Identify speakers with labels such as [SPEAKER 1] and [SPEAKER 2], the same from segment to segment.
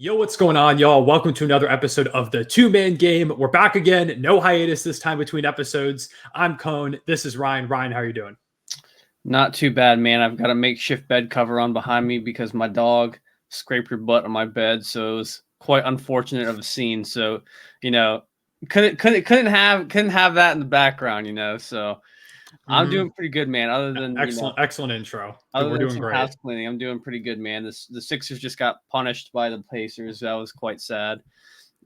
[SPEAKER 1] Yo, what's going on, y'all? Welcome to another episode of the Two-Man Game. We're back again. No hiatus this time between episodes. I'm Cone. This is Ryan. Ryan, how are you doing?
[SPEAKER 2] Not too bad, man. I've got a makeshift bed cover on behind me because my dog scraped her butt on my bed, so it was quite unfortunate of a scene. So, couldn't have that in the background. So I'm doing pretty good, man. Other than
[SPEAKER 1] excellent intro.
[SPEAKER 2] Other
[SPEAKER 1] We're
[SPEAKER 2] than
[SPEAKER 1] doing
[SPEAKER 2] some
[SPEAKER 1] great.
[SPEAKER 2] house cleaning, I'm doing pretty good, man. The Sixers just got punished by the Pacers. That was quite sad,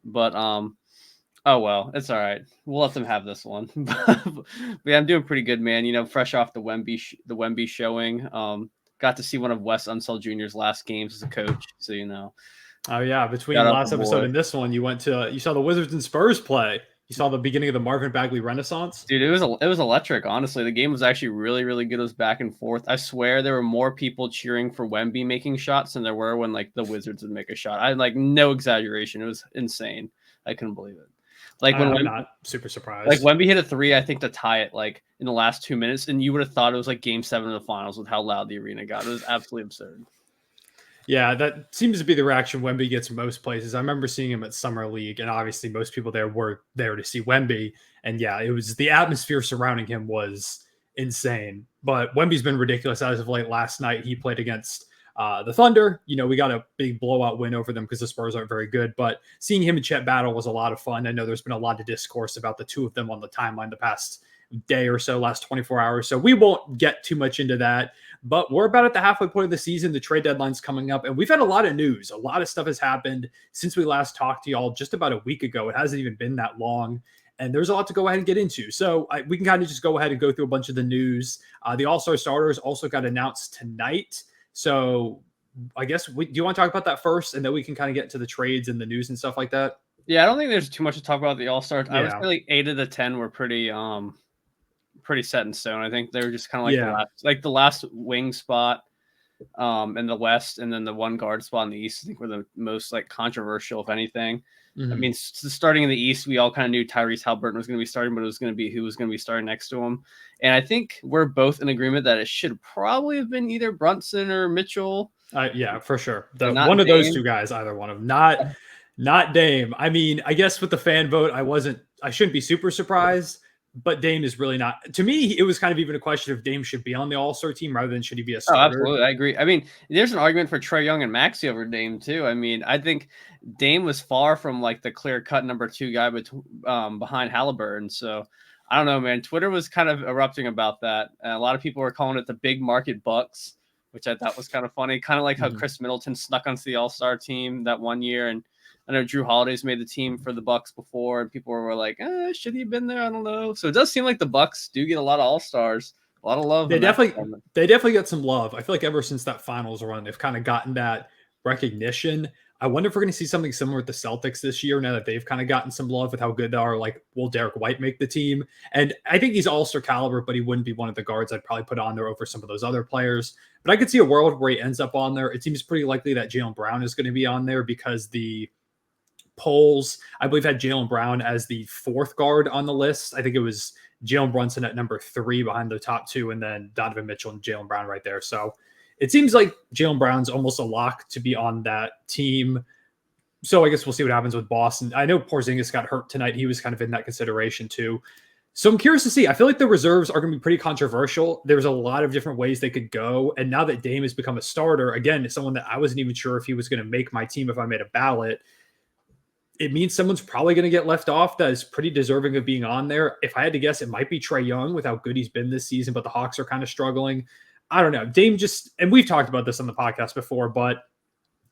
[SPEAKER 2] but oh well, it's all right. We'll let them have this one. But yeah, I'm doing pretty good, man. Fresh off the Wemby showing. Got to see one of Wes Unseld Jr.'s last games as a coach. So
[SPEAKER 1] Oh yeah, between the last episode and this one, you saw the Wizards and Spurs play. You saw the beginning of the Marvin Bagley Renaissance.
[SPEAKER 2] Dude, it was electric. Honestly, the game was actually really, really good. It was back and forth. I swear there were more people cheering for Wemby making shots than there were when the Wizards would make a shot. I no exaggeration. It was insane. I couldn't believe it.
[SPEAKER 1] I'm not super surprised.
[SPEAKER 2] Wemby hit a three, I think, to tie it in the last 2 minutes, and you would have thought it was Game 7 of the finals with how loud the arena got. It was absolutely absurd.
[SPEAKER 1] Yeah, that seems to be the reaction Wemby gets most places. I remember seeing him at Summer League, and obviously most people there were there to see Wemby. And yeah, it was the atmosphere surrounding him was insane. But Wemby's been ridiculous as of late. Last night he played against the Thunder. We got a big blowout win over them because the Spurs aren't very good. But seeing him and Chet battle was a lot of fun. I know there's been a lot of discourse about the two of them on the timeline the past day or so, last 24 hours. So we won't get too much into that. But we're about at the halfway point of the season. The trade deadline's coming up, and we've had a lot of news. A lot of stuff has happened since we last talked to y'all just about a week ago. It hasn't even been that long, and there's a lot to go ahead and get into. So we can kind of just go ahead and go through a bunch of the news. The All-Star starters also got announced tonight. So I guess do you want to talk about that first, and then we can kind of get into the trades and the news and stuff like that?
[SPEAKER 2] Yeah, I don't think there's too much to talk about the All-Stars.
[SPEAKER 1] Yeah.
[SPEAKER 2] I would say 8 of the 10 were pretty set in stone. I think they were just kind of the last wing spot in the West, and then the one guard spot in the East, I think were the most controversial, if anything. Mm-hmm. I mean, starting in the East, we all kind of knew Tyrese Haliburton was going to be starting, but it was going to be who was going to be starting next to him. And I think we're both in agreement that it should probably have been either Brunson or Mitchell.
[SPEAKER 1] Yeah, for sure. One of those two guys, either one of them, not Dame. I mean, I guess with the fan vote, I shouldn't be super surprised. But Dame is really not. To me, it was kind of even a question if Dame should be on the All-Star team rather than should he be a starter.
[SPEAKER 2] Oh, absolutely. I agree. I mean, there's an argument for Trae Young and Maxey over Dame, too. I mean, I think Dame was far from the clear-cut number 2 guy behind Haliburton. So, I don't know, man. Twitter was kind of erupting about that. And a lot of people were calling it the big market Bucks, which I thought was kind of funny. Kind of like how Chris Middleton snuck onto the All-Star team that one year, and I know Drew Holiday's made the team for the Bucks before, and people were like, should he have been there? I don't know. So it does seem like the Bucks do get a lot of All-Stars, a lot of love.
[SPEAKER 1] They definitely get some love. I feel like ever since that finals run, they've kind of gotten that recognition. I wonder if we're going to see something similar with the Celtics this year now that they've kind of gotten some love with how good they are. Will Derek White make the team? And I think he's All-Star caliber, but he wouldn't be one of the guards I'd probably put on there over some of those other players. But I could see a world where he ends up on there. It seems pretty likely that Jaylen Brown is going to be on there because the polls, I believe, had Jaylen Brown as the 4th guard on the list. I think it was Jalen Brunson at number 3 behind the top 2, and then Donovan Mitchell and Jaylen Brown right there. So it seems like Jaylen Brown's almost a lock to be on that team. So I guess we'll see what happens with Boston. I know Porzingis got hurt tonight. He was kind of in that consideration too. So I'm curious to see. I feel like the reserves are going to be pretty controversial. There's a lot of different ways they could go. And now that Dame has become a starter, again, someone that I wasn't even sure if he was going to make my team if I made a ballot, it means someone's probably going to get left off that is pretty deserving of being on there. If I had to guess, it might be Trae Young with how good he's been this season, but the Hawks are kind of struggling. I don't know. Dame and we've talked about this on the podcast before, but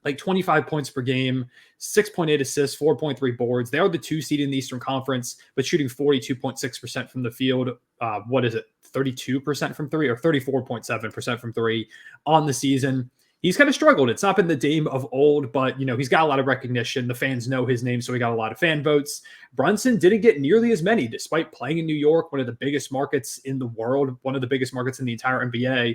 [SPEAKER 1] 25 points per game, 6.8 assists, 4.3 boards. They are the 2 seed in the Eastern Conference, but shooting 42.6% from the field. 32% from 3 or 34.7% from 3 on the season. He's kind of struggled. It's not been the Dame of old, but, he's got a lot of recognition. The fans know his name, so he got a lot of fan votes. Brunson didn't get nearly as many, despite playing in New York, one of the biggest markets in the world, one of the biggest markets in the entire NBA.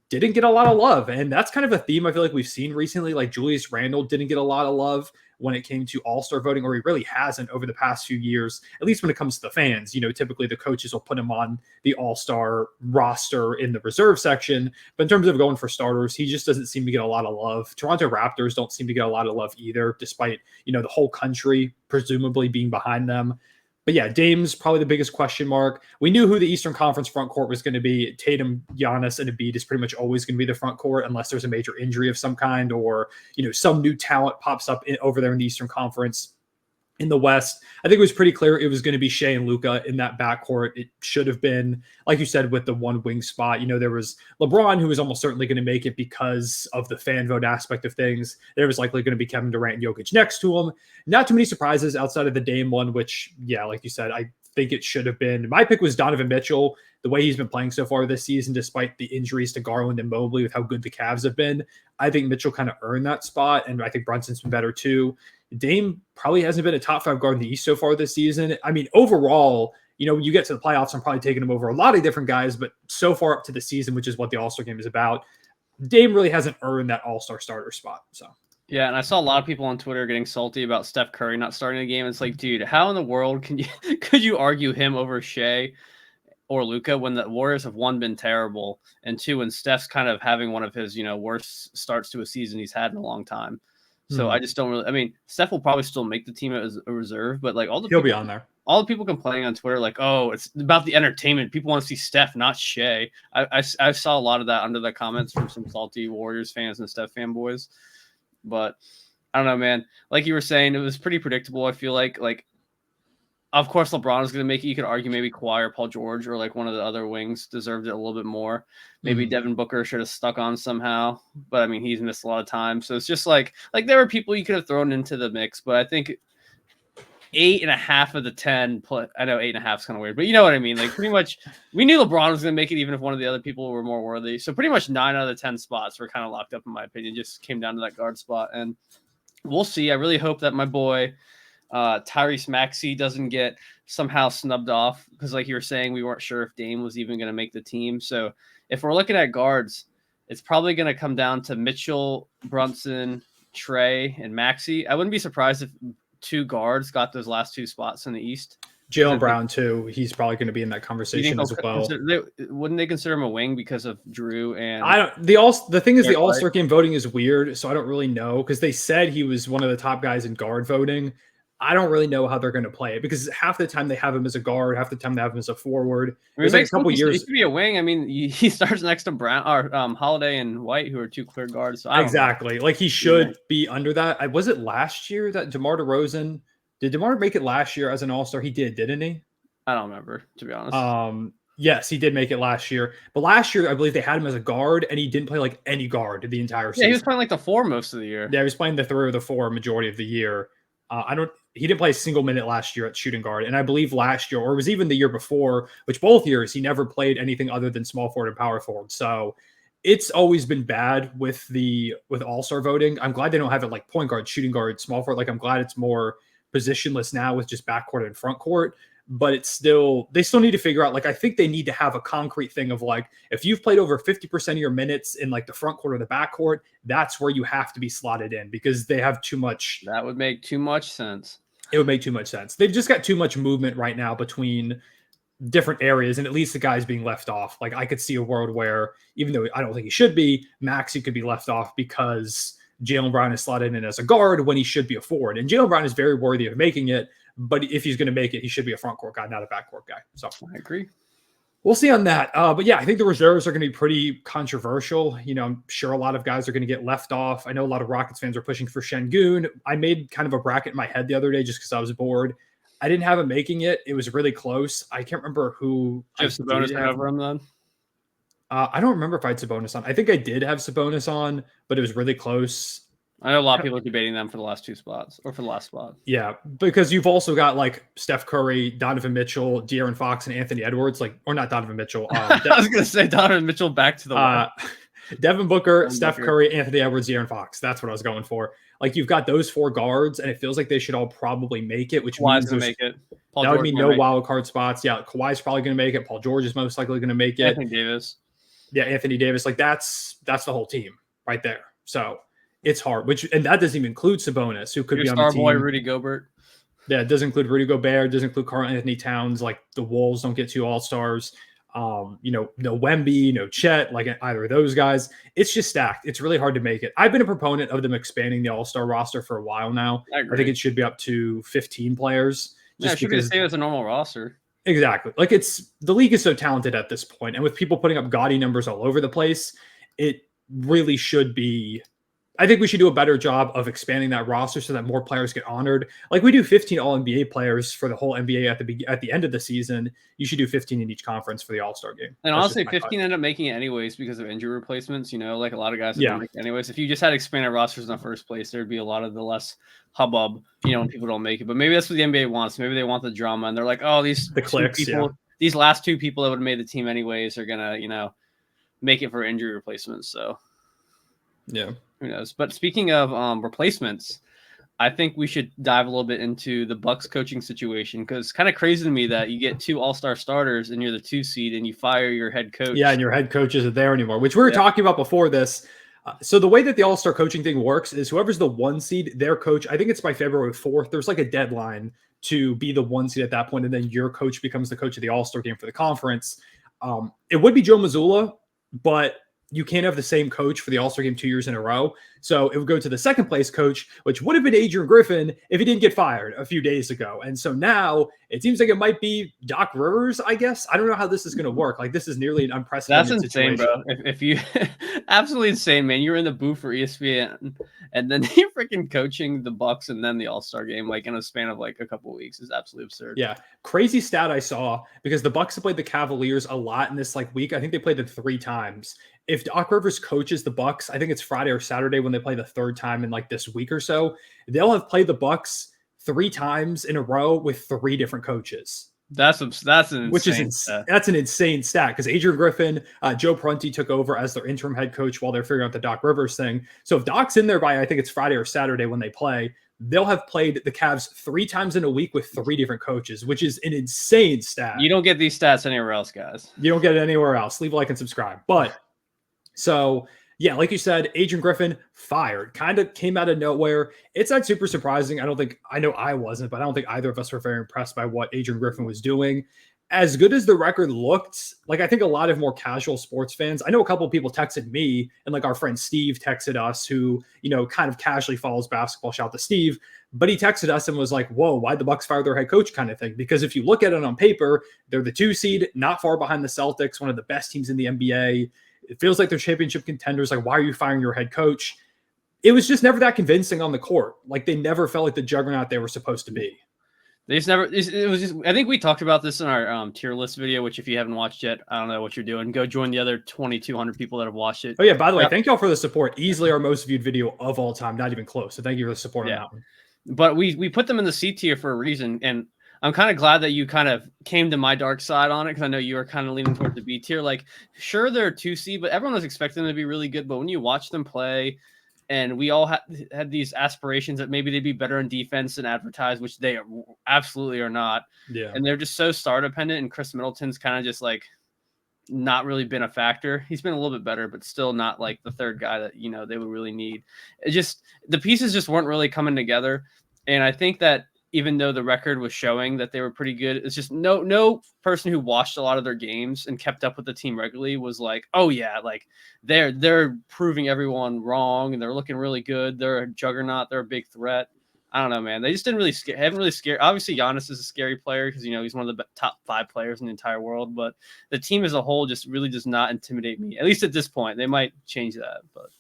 [SPEAKER 1] didn't get a lot of love. And that's kind of a theme I feel like we've seen recently. Like Julius Randle didn't get a lot of love when it came to all-star voting, or he really hasn't over the past few years, at least when it comes to the fans. Typically the coaches will put him on the all-star roster in the reserve section. But in terms of going for starters, he just doesn't seem to get a lot of love. Toronto Raptors don't seem to get a lot of love either, despite, the whole country presumably being behind them. But yeah, Dame's probably the biggest question mark. We knew who the Eastern Conference front court was going to be. Tatum, Giannis, and Embiid is pretty much always going to be the front court unless there's a major injury of some kind, or some new talent pops up over there in the Eastern Conference. In the West, I think it was pretty clear it was going to be Shea and Luka in that backcourt. It should have been, like you said, with the one wing spot. There was LeBron, who was almost certainly going to make it because of the fan vote aspect of things. There was likely going to be Kevin Durant and Jokic next to him. Not too many surprises outside of the Dame one, which, yeah, like you said, I think it should have been. My pick was Donovan Mitchell. The way he's been playing so far this season, despite the injuries to Garland and Mobley, with how good the Cavs have been, I think Mitchell kind of earned that spot, and I think Brunson's been better too. Dame probably hasn't been a top 5 guard in the East so far this season. I mean, overall, you get to the playoffs, I'm probably taking him over a lot of different guys, but so far up to the season, which is what the All-Star game is about, Dame really hasn't earned that All-Star starter spot. So.
[SPEAKER 2] Yeah, and I saw a lot of people on Twitter getting salty about Steph Curry not starting the game. It's like, dude, how in the world could you argue him over Shea or Luka when the Warriors have, one, been terrible, and two, when Steph's kind of having one of his, worst starts to a season he's had in a long time. So I just don't really. I mean, Steph will probably still make the team as a reserve, but like
[SPEAKER 1] he'll be on there.
[SPEAKER 2] All the people complaining on Twitter, like, oh, it's about the entertainment. People want to see Steph, not Shea. I saw a lot of that under the comments from some salty Warriors fans and Steph fanboys. But I don't know, man. Like you were saying, it was pretty predictable. I feel like of course, LeBron is going to make it. You could argue maybe Kawhi or Paul George or like one of the other wings deserved it a little bit more. Maybe Devin Booker should have stuck on somehow, but I mean, he's missed a lot of time. So it's just like there were people you could have thrown into the mix, but I think 8.5 of the 10. I know 8.5 is kind of weird, but you know what I mean? Like pretty much we knew LeBron was going to make it even if one of the other people were more worthy. So pretty much 9 out of the 10 spots were kind of locked up in my opinion. Just came down to that guard spot, and we'll see. I really hope that my boy Tyrese Maxey doesn't get somehow snubbed off, because like you were saying, we weren't sure if Dame was even going to make the team. So if we're looking at guards, it's probably going to come down to Mitchell, Brunson, Trey, and Maxey. I wouldn't be surprised if 2 guards got those last 2 spots in the East.
[SPEAKER 1] Jaylen Brown too. He's probably going to be in that conversation as well.
[SPEAKER 2] Wouldn't they consider him a wing because of Drew and?
[SPEAKER 1] The thing is, the All-Star game voting is weird, so I don't really know, because they said he was one of the top guys in guard voting. I don't really know how they're going to play it, because half the time they have him as a guard, half the time they have him as a forward.
[SPEAKER 2] I mean, like a couple years. He could be a wing. I mean, he starts next to Brown or Holiday and White, who are 2 clear guards. So
[SPEAKER 1] exactly. Like he should be under that. Was it last year that DeMar DeRozan? Did DeMar make it last year as an All-Star? He did, didn't he?
[SPEAKER 2] I don't remember, to be honest.
[SPEAKER 1] Yes, he did make it last year. But last year, I believe they had him as a guard, and he didn't play like any guard the entire season.
[SPEAKER 2] Yeah, he was playing like the 4 most of the year.
[SPEAKER 1] Yeah, he was playing the 3 or the 4 majority of the year. He didn't play a single minute last year at shooting guard. And I believe last year, or it was even the year before, which both years, he never played anything other than small forward and power forward. So it's always been bad with All-Star voting. I'm glad they don't have it like point guard, shooting guard, small forward. Like I'm glad it's more positionless now with just backcourt and front court. But they still need to figure out, like, I think they need to have a concrete thing of like, if you've played over 50% of your minutes in like the front court or the back court, that's where you have to be slotted in, because they have too much.
[SPEAKER 2] That would make too much sense.
[SPEAKER 1] It would make too much sense. They've just got too much movement right now between different areas, and at least the guys being left off. Like I could see a world where, even though I don't think he should be, Maxey could be left off because Jaylen Brown is slotted in as a guard when he should be a forward. And Jaylen Brown is very worthy of making it, but if he's going to make it, he should be a front court guy, not a back court guy. So
[SPEAKER 2] I agree.
[SPEAKER 1] We'll see on that. But yeah, I think the reserves are going to be pretty controversial. I'm sure a lot of guys are going to get left off. I know a lot of Rockets fans are pushing for Şengün. I made kind of a bracket in my head the other day just because I was bored. I didn't have him making it. It was really close. I can't remember who.
[SPEAKER 2] Just Sabonis over him then?
[SPEAKER 1] I don't remember if I had Sabonis on. I think I did have Sabonis on, but it was really close.
[SPEAKER 2] I know a lot of people are debating them for the last 2 spots, or for the last spot.
[SPEAKER 1] Yeah, because you've also got like Steph Curry, Donovan Mitchell, De'Aaron Fox, and Anthony Edwards. or not Donovan Mitchell.
[SPEAKER 2] I was going to say Donovan Mitchell back to the
[SPEAKER 1] Devin Booker, Steph Curry, Anthony Edwards, De'Aaron Fox. That's what I was going for. Like you've got those 4 guards, and it feels like they should all probably make it, which means
[SPEAKER 2] going to make it.
[SPEAKER 1] That would mean no wild card spots. Yeah, Kawhi's probably going to make it. Paul George is most likely going to make it.
[SPEAKER 2] Anthony Davis.
[SPEAKER 1] Yeah, Anthony Davis, like that's the whole team right there. So it's hard, and that doesn't even include Sabonis, who could
[SPEAKER 2] Your
[SPEAKER 1] be on the
[SPEAKER 2] star boy,
[SPEAKER 1] team.
[SPEAKER 2] Rudy Gobert.
[SPEAKER 1] Yeah, it doesn't include Rudy Gobert, doesn't include Karl Anthony Towns. Like the Wolves don't get 2 All-Stars. No Wemby, no Chet, like either of those guys. It's just stacked. It's really hard to make it. I've been a proponent of them expanding the All-Star roster for a while now. I think it should be up to 15 players.
[SPEAKER 2] Just it should be the same as a normal roster.
[SPEAKER 1] Exactly. Like the league is so talented at this point, and with people putting up gaudy numbers all over the place, it really should be. I think we should do a better job of expanding that roster so that more players get honored. Like we do 15 All NBA players for the whole NBA at the end of the season. You should do 15 in each conference for the All-Star game.
[SPEAKER 2] And honestly, 15 end up making it anyways because of injury replacements. Like a lot of guys make it anyways. If you just had expanded rosters in the first place, there'd be a lot of the less hubbub, when people don't make it. But maybe that's what the NBA wants. Maybe they want the drama, and they're like, oh, these last 2 people that would have made the team anyways are gonna, make it for injury replacements. So
[SPEAKER 1] yeah.
[SPEAKER 2] Who knows? But speaking of replacements, I think we should dive a little bit into the Bucks coaching situation because it's kind of crazy to me that you get 2 All-Star starters and you're the 2 seed and you fire your head coach.
[SPEAKER 1] Yeah, and your head coach isn't there anymore, which we were talking about before this. So the way that the All-Star coaching thing works is whoever's the 1 seed, their coach, I think it's by February 4th. There's like a deadline to be the 1 seed at that point, and then your coach becomes the coach of the All-Star game for the conference. It would be Joe Mazzulla, but you can't have the same coach for the All-Star game 2 years in a row. So it would go to the second place coach, which would have been Adrian Griffin if he didn't get fired a few days ago. And so now it seems like it might be Doc Rivers, I guess. I don't know how this is going to work. Like this is nearly an unprecedented
[SPEAKER 2] situation. That's insane, bro. If you absolutely insane, man. You're in the booth for ESPN and then you're freaking coaching the Bucks and then the All-Star game like in a span of like a couple of weeks is absolutely absurd.
[SPEAKER 1] Yeah. Crazy stat I saw because the Bucks have played the Cavaliers a lot in this like week. I think they played them 3 times. If Doc Rivers coaches the Bucks, I think it's Friday or Saturday when they play the 3rd time in like this week or so, they'll have played the Bucks 3 times in a row with 3 different coaches.
[SPEAKER 2] That's an insane stat.
[SPEAKER 1] That's an insane stat because Adrian Griffin, Joe Prunty took over as their interim head coach while they're figuring out the Doc Rivers thing. So if Doc's in there by I think it's Friday or Saturday when they play, they'll have played the Cavs 3 times in a week with 3 different coaches, which is an insane stat.
[SPEAKER 2] You don't get these stats anywhere else, guys.
[SPEAKER 1] You don't get it anywhere else. Leave a like and subscribe. But so, yeah, like you said, Adrian Griffin fired. Kind of came out of nowhere. It's not super surprising. I know I wasn't, but I don't think either of us were very impressed by what Adrian Griffin was doing. As good as the record looked, like I think a lot of more casual sports fans, I know a couple of people texted me and like our friend Steve texted us who, kind of casually follows basketball. Shout out to Steve. But he texted us and was like, whoa, why'd the Bucks fire their head coach kind of thing? Because if you look at it on paper, they're the 2 seed, not far behind the Celtics, one of the best teams in the NBA. It feels like they're championship contenders. Like, why are you firing your head coach? It was just never that convincing on the court. Like, they never felt like the juggernaut they were supposed to be.
[SPEAKER 2] They just never. It was just. I think we talked about this in our tier list video. Which, if you haven't watched yet, I don't know what you're doing. Go join the other 2,200 people that have watched it.
[SPEAKER 1] Oh yeah. By the way, thank y'all for the support. Easily our most viewed video of all time. Not even close. So thank you for the support on that one.
[SPEAKER 2] But we put them in the C tier for a reason, and I'm kind of glad that you kind of came to my dark side on it because I know you were kind of leaning towards the B tier. Like, sure, they're 2C, but everyone was expecting them to be really good. But when you watch them play, and we all had these aspirations that maybe they'd be better in defense than advertised, which they absolutely are not.
[SPEAKER 1] Yeah. And
[SPEAKER 2] they're just so star dependent, and Chris Middleton's kind of just like not really been a factor. He's been a little bit better, but still not like the 3rd guy that, they would really need. It just, the pieces just weren't really coming together. And I think that even though the record was showing that they were pretty good, it's just no person who watched a lot of their games and kept up with the team regularly was like, oh yeah, like they're proving everyone wrong and they're looking really good. They're a juggernaut. They're a big threat. I don't know, man. They just haven't really scared. Obviously, Giannis is a scary player because, he's one of the top 5 players in the entire world. But the team as a whole just really does not intimidate me, at least at this point. They might change that. But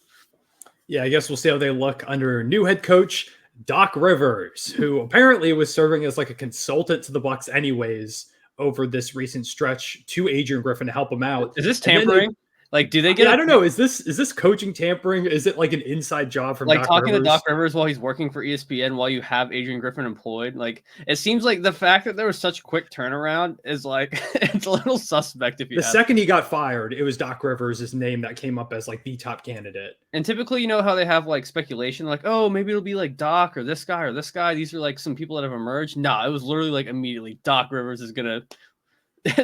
[SPEAKER 1] yeah, I guess we'll see how they look under new head coach Doc Rivers, who apparently was serving as like a consultant to the Bucks anyways over this recent stretch to Adrian Griffin to help him out.
[SPEAKER 2] Is this tampering? Like, do they get?
[SPEAKER 1] I don't know. Is this coaching tampering? Is it like an inside job from
[SPEAKER 2] like
[SPEAKER 1] Doc
[SPEAKER 2] talking
[SPEAKER 1] Rivers?
[SPEAKER 2] to Doc Rivers while he's working for ESPN while you have Adrian Griffin employed? Like, it seems like the fact that there was such quick turnaround is like it's a little suspect. If you
[SPEAKER 1] the second he got fired, it was Doc Rivers' name that came up as like the top candidate.
[SPEAKER 2] And typically, how they have like speculation, like, oh, maybe it'll be like Doc or this guy or this guy. These are like some people that have emerged. No, it was literally like immediately Doc Rivers is gonna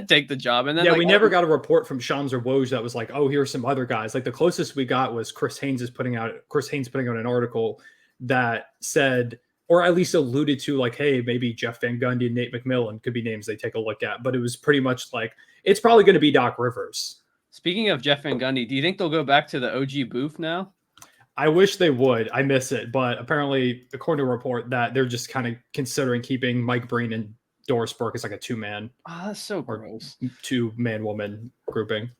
[SPEAKER 2] take the job. And then
[SPEAKER 1] yeah, we never got a report from Shams or Woj that was like, oh, here's some other guys. Like the closest we got was Chris Haynes putting out an article that said, or at least alluded to, like, hey, maybe Jeff Van Gundy and Nate McMillan could be names they take a look at. But it was pretty much like, it's probably going to be Doc Rivers.
[SPEAKER 2] Speaking of Jeff Van Gundy, do you think they'll go back to the OG booth now?
[SPEAKER 1] I wish they would. I miss it. But apparently, according to a report, that they're just kind of considering keeping Mike Breen and Doris Burke as like a two-man.
[SPEAKER 2] Oh, that's so gross.
[SPEAKER 1] Two-man-woman grouping.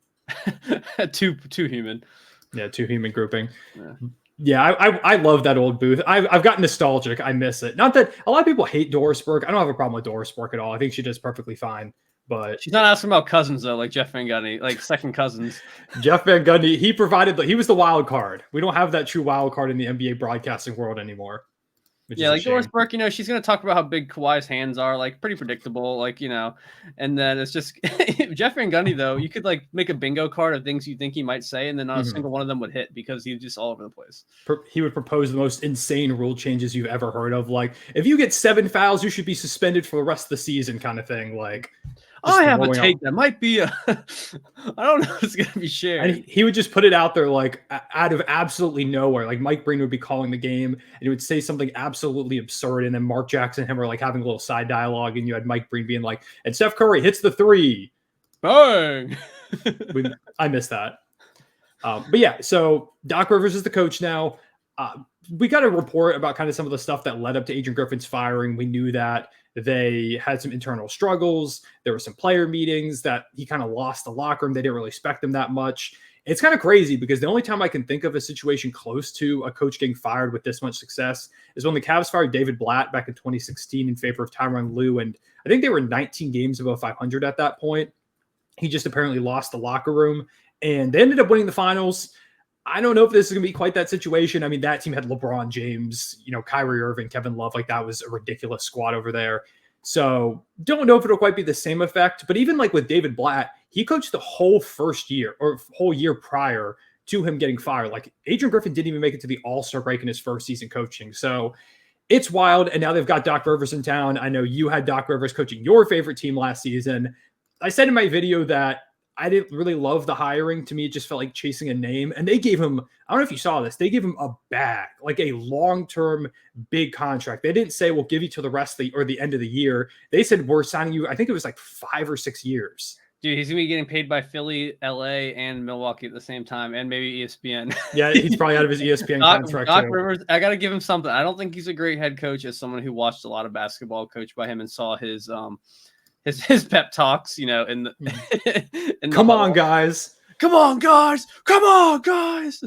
[SPEAKER 2] two human.
[SPEAKER 1] Yeah, two-human grouping. Yeah, I love that old booth. I've gotten nostalgic. I miss it. Not that a lot of people hate Doris Burke. I don't have a problem with Doris Burke at all. I think she does perfectly fine. But
[SPEAKER 2] she's not asking about cousins though, like Jeff Van Gundy, like second cousins.
[SPEAKER 1] Jeff Van Gundy, he was the wild card. We don't have that true wild card in the NBA broadcasting world anymore.
[SPEAKER 2] Yeah, like Doris Burke, she's going to talk about how big Kawhi's hands are, like pretty predictable, like, and then it's just Jeff Van Gundy, though, you could like make a bingo card of things you think he might say, and then not a single one of them would hit because he's just all over the place.
[SPEAKER 1] He would propose the most insane rule changes you've ever heard of. Like, if you get 7 fouls, you should be suspended for the rest of the season kind of thing. Like,
[SPEAKER 2] I have a take that might be I don't know if it's going to be shared.
[SPEAKER 1] And he would just put it out there like out of absolutely nowhere. Like Mike Breen would be calling the game and he would say something absolutely absurd. And then Mark Jackson and him were like having a little side dialogue. And you had Mike Breen being like, and Steph Curry hits the 3.
[SPEAKER 2] Bang!
[SPEAKER 1] I miss that. But yeah, so Doc Rivers is the coach now. We got a report about kind of some of the stuff that led up to Adrian Griffin's firing. We knew that they had some internal struggles. There were some player meetings that he kind of lost the locker room. They didn't really respect him that much. It's kind of crazy because the only time I can think of a situation close to a coach getting fired with this much success is when the Cavs fired David Blatt back in 2016 in favor of Tyronn Lue. And I think they were 19 games above 500 at that point. He just apparently lost the locker room and they ended up winning the finals. I don't know if this is going to be quite that situation. I mean, that team had LeBron James, Kyrie Irving, Kevin Love. Like that was a ridiculous squad over there. So don't know if it'll quite be the same effect. But even like with David Blatt, he coached the whole first year or whole year prior to him getting fired. Like Adrian Griffin didn't even make it to the All-Star break in his first season coaching. So it's wild. And now they've got Doc Rivers in town. I know you had Doc Rivers coaching your favorite team last season. I said in my video that I didn't really love the hiring. To me, it just felt like chasing a name. And they gave him, I don't know if you saw this, they gave him a bag, like a long-term big contract. They didn't say, we'll give you to the rest of the end of the year. They said, we're signing you, I think it was like 5 or 6 years.
[SPEAKER 2] Dude, he's going to be getting paid by Philly, LA, and Milwaukee at the same time, and maybe ESPN.
[SPEAKER 1] Yeah, he's probably out of his ESPN contract.
[SPEAKER 2] Doc Rivers, I got to give him something. I don't think he's a great head coach as someone who watched a lot of basketball coached by him and saw his pep talks, in the
[SPEAKER 1] Come on, guys.
[SPEAKER 2] Come on, guys. Come on, guys.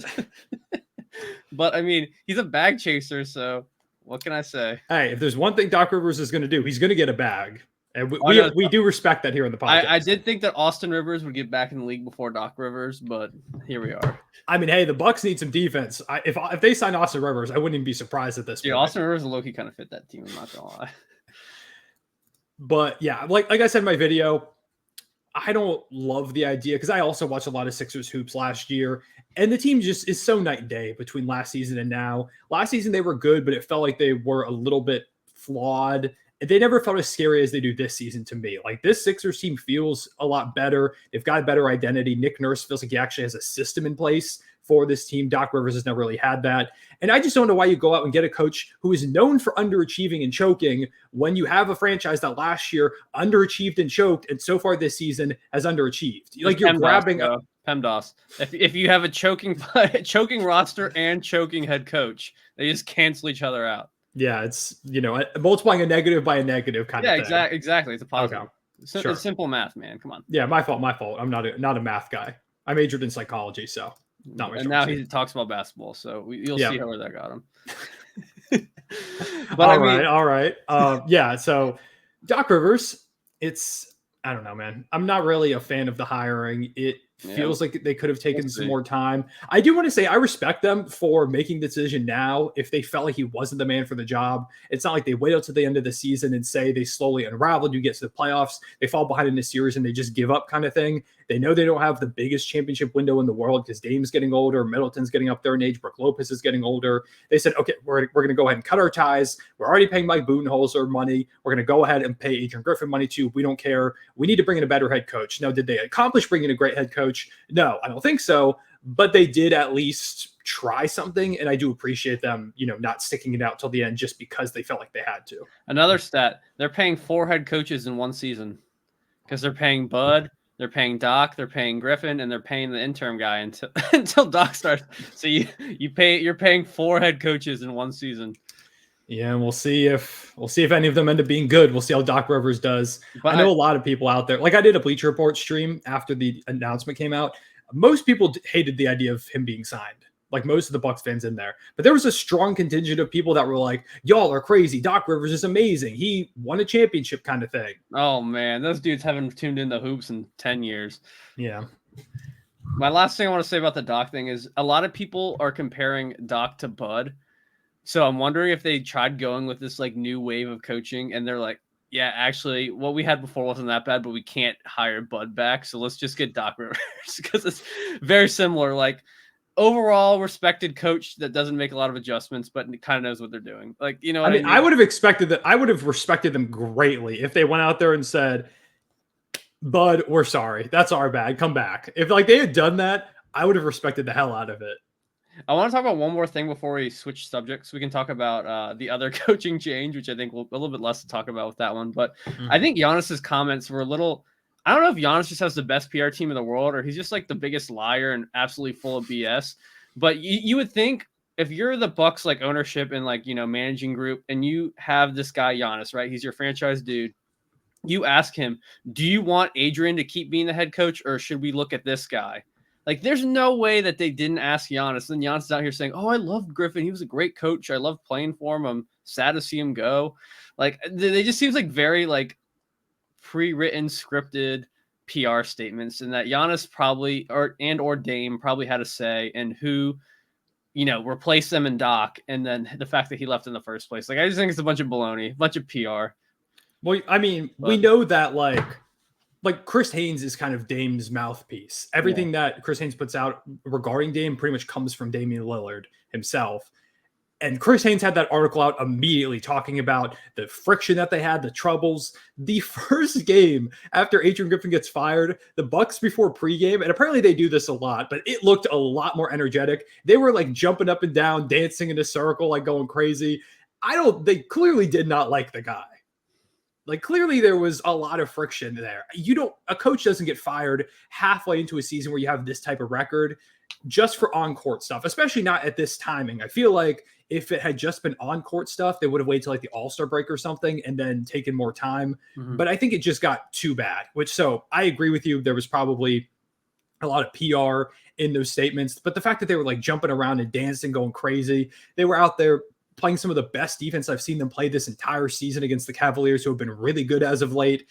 [SPEAKER 2] But I mean, he's a bag chaser, so what can I say?
[SPEAKER 1] Hey, if there's one thing Doc Rivers is going to do, he's going to get a bag. And we do respect that here in the podcast.
[SPEAKER 2] I did think that Austin Rivers would get back in the league before Doc Rivers, but here we are.
[SPEAKER 1] I mean, hey, the Bucks need some defense. If they sign Austin Rivers, I wouldn't even be surprised at this point.
[SPEAKER 2] Austin Rivers and Loki kind of fit that team, I'm not going to lie.
[SPEAKER 1] But yeah, like I said in my video, I don't love the idea because I also watched a lot of Sixers hoops last year, and the team just is so night and day between last season and now. Last season they were good, but it felt like they were a little bit flawed. They never felt as scary as they do this season to me. Like this Sixers team feels a lot better. They've got a better identity. Nick Nurse feels like he actually has a system in place for this team. Doc Rivers has never really had that. And I just don't know why you go out and get a coach who is known for underachieving and choking when you have a franchise that last year underachieved and choked, and so far this season has underachieved. Like you're grabbing
[SPEAKER 2] PEMDAS. If you have a choking roster and choking head coach, they just cancel each other out.
[SPEAKER 1] Yeah, it's multiplying a negative by a negative kind of thing.
[SPEAKER 2] Yeah, exactly. It's a positive.
[SPEAKER 1] Okay.
[SPEAKER 2] It's simple math, man. Come on.
[SPEAKER 1] Yeah, my fault. I'm not a math guy. I majored in psychology, so not.
[SPEAKER 2] And now he talks about basketball, so you'll see where that got him. But
[SPEAKER 1] all right. Yeah. So Doc Rivers, I don't know, man. I'm not really a fan of the hiring. It feels like they could have taken some
[SPEAKER 2] see.
[SPEAKER 1] more time. I do want to say I respect them for making the decision now. If they felt like he wasn't the man for the job, it's not like they wait until the end of the season and say they slowly unraveled. You get to the playoffs, they fall behind in the series and they just give up kind of thing. They know they don't have the biggest championship window in the world because Dame's getting older, Middleton's getting up there in age, Brook Lopez is getting older. They said, okay, we're going to go ahead and cut our ties. We're already paying Mike Budenholzer money. We're going to go ahead and pay Adrian Griffin money too. We don't care. We need to bring in a better head coach. Now, did they accomplish bringing in a great head coach? No, I don't think so. But they did at least try something, and I do appreciate them, not sticking it out till the end just because they felt like they had to.
[SPEAKER 2] Another stat: they're paying 4 head coaches in one season because they're paying Bud, they're paying Doc, they're paying Griffin, and they're paying the interim guy until Doc starts. So you're paying 4 head coaches in one season.
[SPEAKER 1] Yeah, and we'll see if any of them end up being good. We'll see how Doc Rivers does. But I know a lot of people out there, like I did a Bleacher Report stream after the announcement came out. Most people hated the idea of him being signed, like most of the Bucks fans in there. But there was a strong contingent of people that were like, y'all are crazy. Doc Rivers is amazing. He won a championship kind of thing.
[SPEAKER 2] Oh, man. Those dudes haven't tuned in the hoops in 10 years.
[SPEAKER 1] Yeah.
[SPEAKER 2] My last thing I want to say about the Doc thing is a lot of people are comparing Doc to Bud. So I'm wondering if they tried going with this like new wave of coaching and they're like, yeah, actually what we had before wasn't that bad, but we can't hire Bud back. So let's just get Doc Rivers because it's very similar. Like overall respected coach that doesn't make a lot of adjustments, but kind of knows what they're doing. Like, I mean,
[SPEAKER 1] I would have expected that. I would have respected them greatly if they went out there and said, Bud, we're sorry. That's our bad. Come back. If like they had done that, I would have respected the hell out of it.
[SPEAKER 2] I want to talk about one more thing before we switch subjects. We can talk about the other coaching change, which I think we'll a little bit less to talk about with that one. But I think Giannis's comments were a little. I don't know if Giannis just has the best PR team in the world or he's just like the biggest liar and absolutely full of BS. But you would think if you're the Bucks like ownership and like managing group and you have this guy Giannis, right? He's your franchise dude. You ask him, do you want Adrian to keep being the head coach or should we look at this guy? Like, there's no way that they didn't ask Giannis. Then Giannis is out here saying, oh, I loved Griffin. He was a great coach. I love playing for him. I'm sad to see him go. Like, they just seems like very, like, pre-written, scripted PR statements. And that Giannis probably, or Dame probably had a say in who, replaced them in Doc. And then the fact that he left in the first place. Like, I just think it's a bunch of baloney, a bunch of PR.
[SPEAKER 1] Well, I mean, we know that, like Chris Haynes is kind of Dame's mouthpiece. Everything that Chris Haynes puts out regarding Dame pretty much comes from Damian Lillard himself. And Chris Haynes had that article out immediately talking about the friction that they had, the troubles. The first game after Adrian Griffin gets fired, the Bucks before pregame, and apparently they do this a lot, but it looked a lot more energetic. They were like jumping up and down, dancing in a circle, like going crazy. They clearly did not like the guy. Like clearly there was a lot of friction there. A coach doesn't get fired halfway into a season where you have this type of record just for on-court stuff, especially not at this timing. I feel like if it had just been on-court stuff, they would have waited till like the All-Star break or something and then taken more time. Mm-hmm. But I think it just got too bad, so I agree with you. There was probably a lot of PR in those statements, but the fact that they were like jumping around and dancing, going crazy, they were out there playing some of the best defense I've seen them play this entire season against the Cavaliers, who have been really good as of late.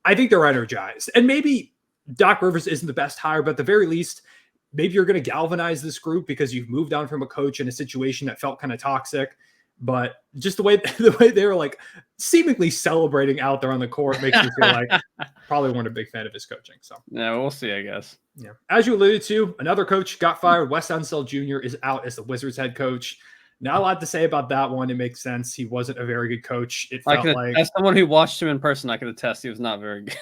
[SPEAKER 1] I think they're energized. And maybe Doc Rivers isn't the best hire, but at the very least, maybe you're going to galvanize this group because you've moved on from a coach in a situation that felt kind of toxic. But just the way they were like seemingly celebrating out there on the court makes me feel like probably weren't a big fan of his coaching. So
[SPEAKER 2] yeah, we'll see, I guess.
[SPEAKER 1] Yeah. As you alluded to, another coach got fired. Wes Unseld Jr. is out as the Wizards head coach. Not a lot to say about that one. It makes sense. He wasn't a very good coach. It felt like,
[SPEAKER 2] as someone who watched him in person, I could attest he was not very good.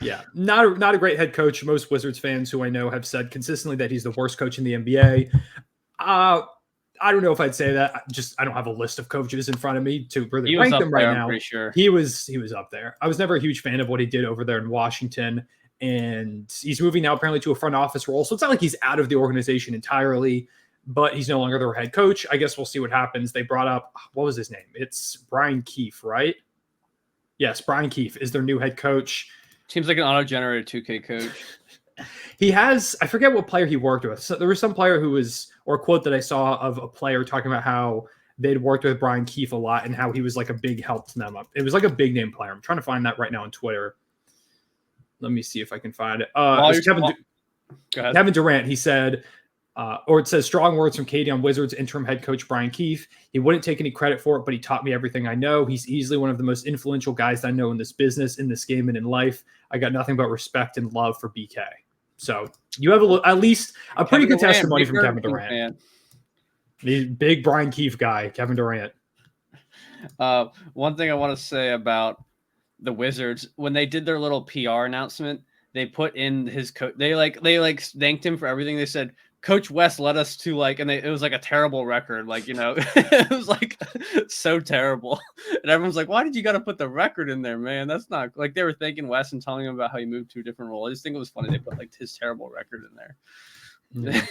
[SPEAKER 1] Yeah, not a great head coach. Most Wizards fans who I know have said consistently that he's the worst coach in the NBA. I don't know if I'd say that. I don't have a list of coaches in front of me to really rank them right now.
[SPEAKER 2] I'm pretty sure
[SPEAKER 1] he was up there. I was never a huge fan of what he did over there in Washington, and he's moving now apparently to a front office role. So it's not like he's out of the organization entirely, but he's no longer their head coach. I guess we'll see what happens. They brought up, what was his name? It's Brian Keefe, right? Yes, Brian Keefe is their new head coach.
[SPEAKER 2] Seems like an auto-generated 2K coach.
[SPEAKER 1] He has, I forget what player he worked with. So there was some player or a quote that I saw of a player talking about how they'd worked with Brian Keefe a lot and how he was like a big help to them. It was like a big name player. I'm trying to find that right now on Twitter. Let me see if I can find it.
[SPEAKER 2] Go ahead.
[SPEAKER 1] Kevin Durant, he said, or it says strong words from Katie on Wizards interim head coach Brian Keefe. He wouldn't take any credit for it, but he taught me everything I know. He's easily one of the most influential guys I know in this business, in this game, and in life. I got nothing but respect and love for BK. So you have at least a pretty good testimony from Kevin Durant. The big Brian Keefe guy, Kevin Durant.
[SPEAKER 2] One thing I want to say about the Wizards, when they did their little PR announcement, they put in his coach. They thanked him for everything. They said, Coach West led us to it was like a terrible record. It was like so terrible. And everyone's like, why did you got to put the record in there, man? That's not they were thanking West and telling him about how he moved to a different role. I just think it was funny. They put his terrible record in there.
[SPEAKER 1] Yeah.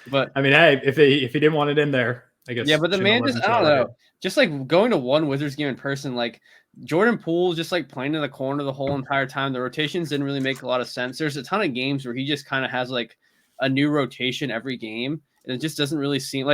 [SPEAKER 2] But
[SPEAKER 1] I mean, hey, if he didn't want it in there, I guess.
[SPEAKER 2] Yeah, but the man just, I don't know, just going to one Wizards game in person, Jordan Poole just playing in the corner the whole entire time. The rotations didn't really make a lot of sense. There's a ton of games where he just kind of has a new rotation every game, and it just doesn't really seem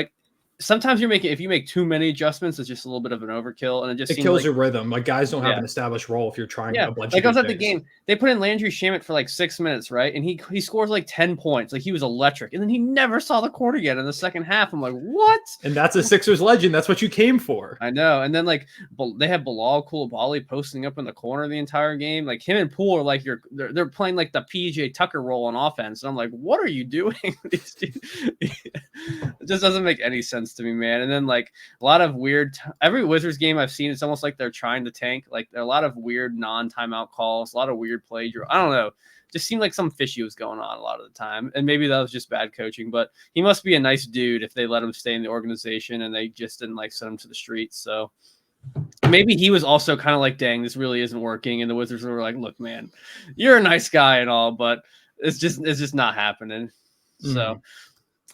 [SPEAKER 2] sometimes if you make too many adjustments, it's just a little bit of an overkill, and it kills
[SPEAKER 1] your rhythm. Guys don't have an established role if you're trying a bunch of
[SPEAKER 2] I was at the game. They put in Landry Shamet for 6 minutes, right? And he scores 10 points. He was electric. And then he never saw the court again in the second half. I'm like, what?
[SPEAKER 1] And that's a Sixers legend. That's what you came for.
[SPEAKER 2] I know. And then they have Bilal Coulibaly posting up in the corner the entire game. Him and Poole are they're playing the PJ Tucker role on offense. And I'm like, what are you doing? It just doesn't make any sense to me, man. And then a lot of weird every Wizards game I've seen, it's almost like they're trying to tank. There are a lot of weird non-timeout calls, a lot of weird play. I don't know. Just seemed like some fishy was going on a lot of the time. And maybe that was just bad coaching, but he must be a nice dude if they let him stay in the organization and they just didn't send him to the streets. So maybe he was also kind of dang, this really isn't working. And the Wizards were like, look, man, you're a nice guy and all, but it's just not happening. Mm-hmm. So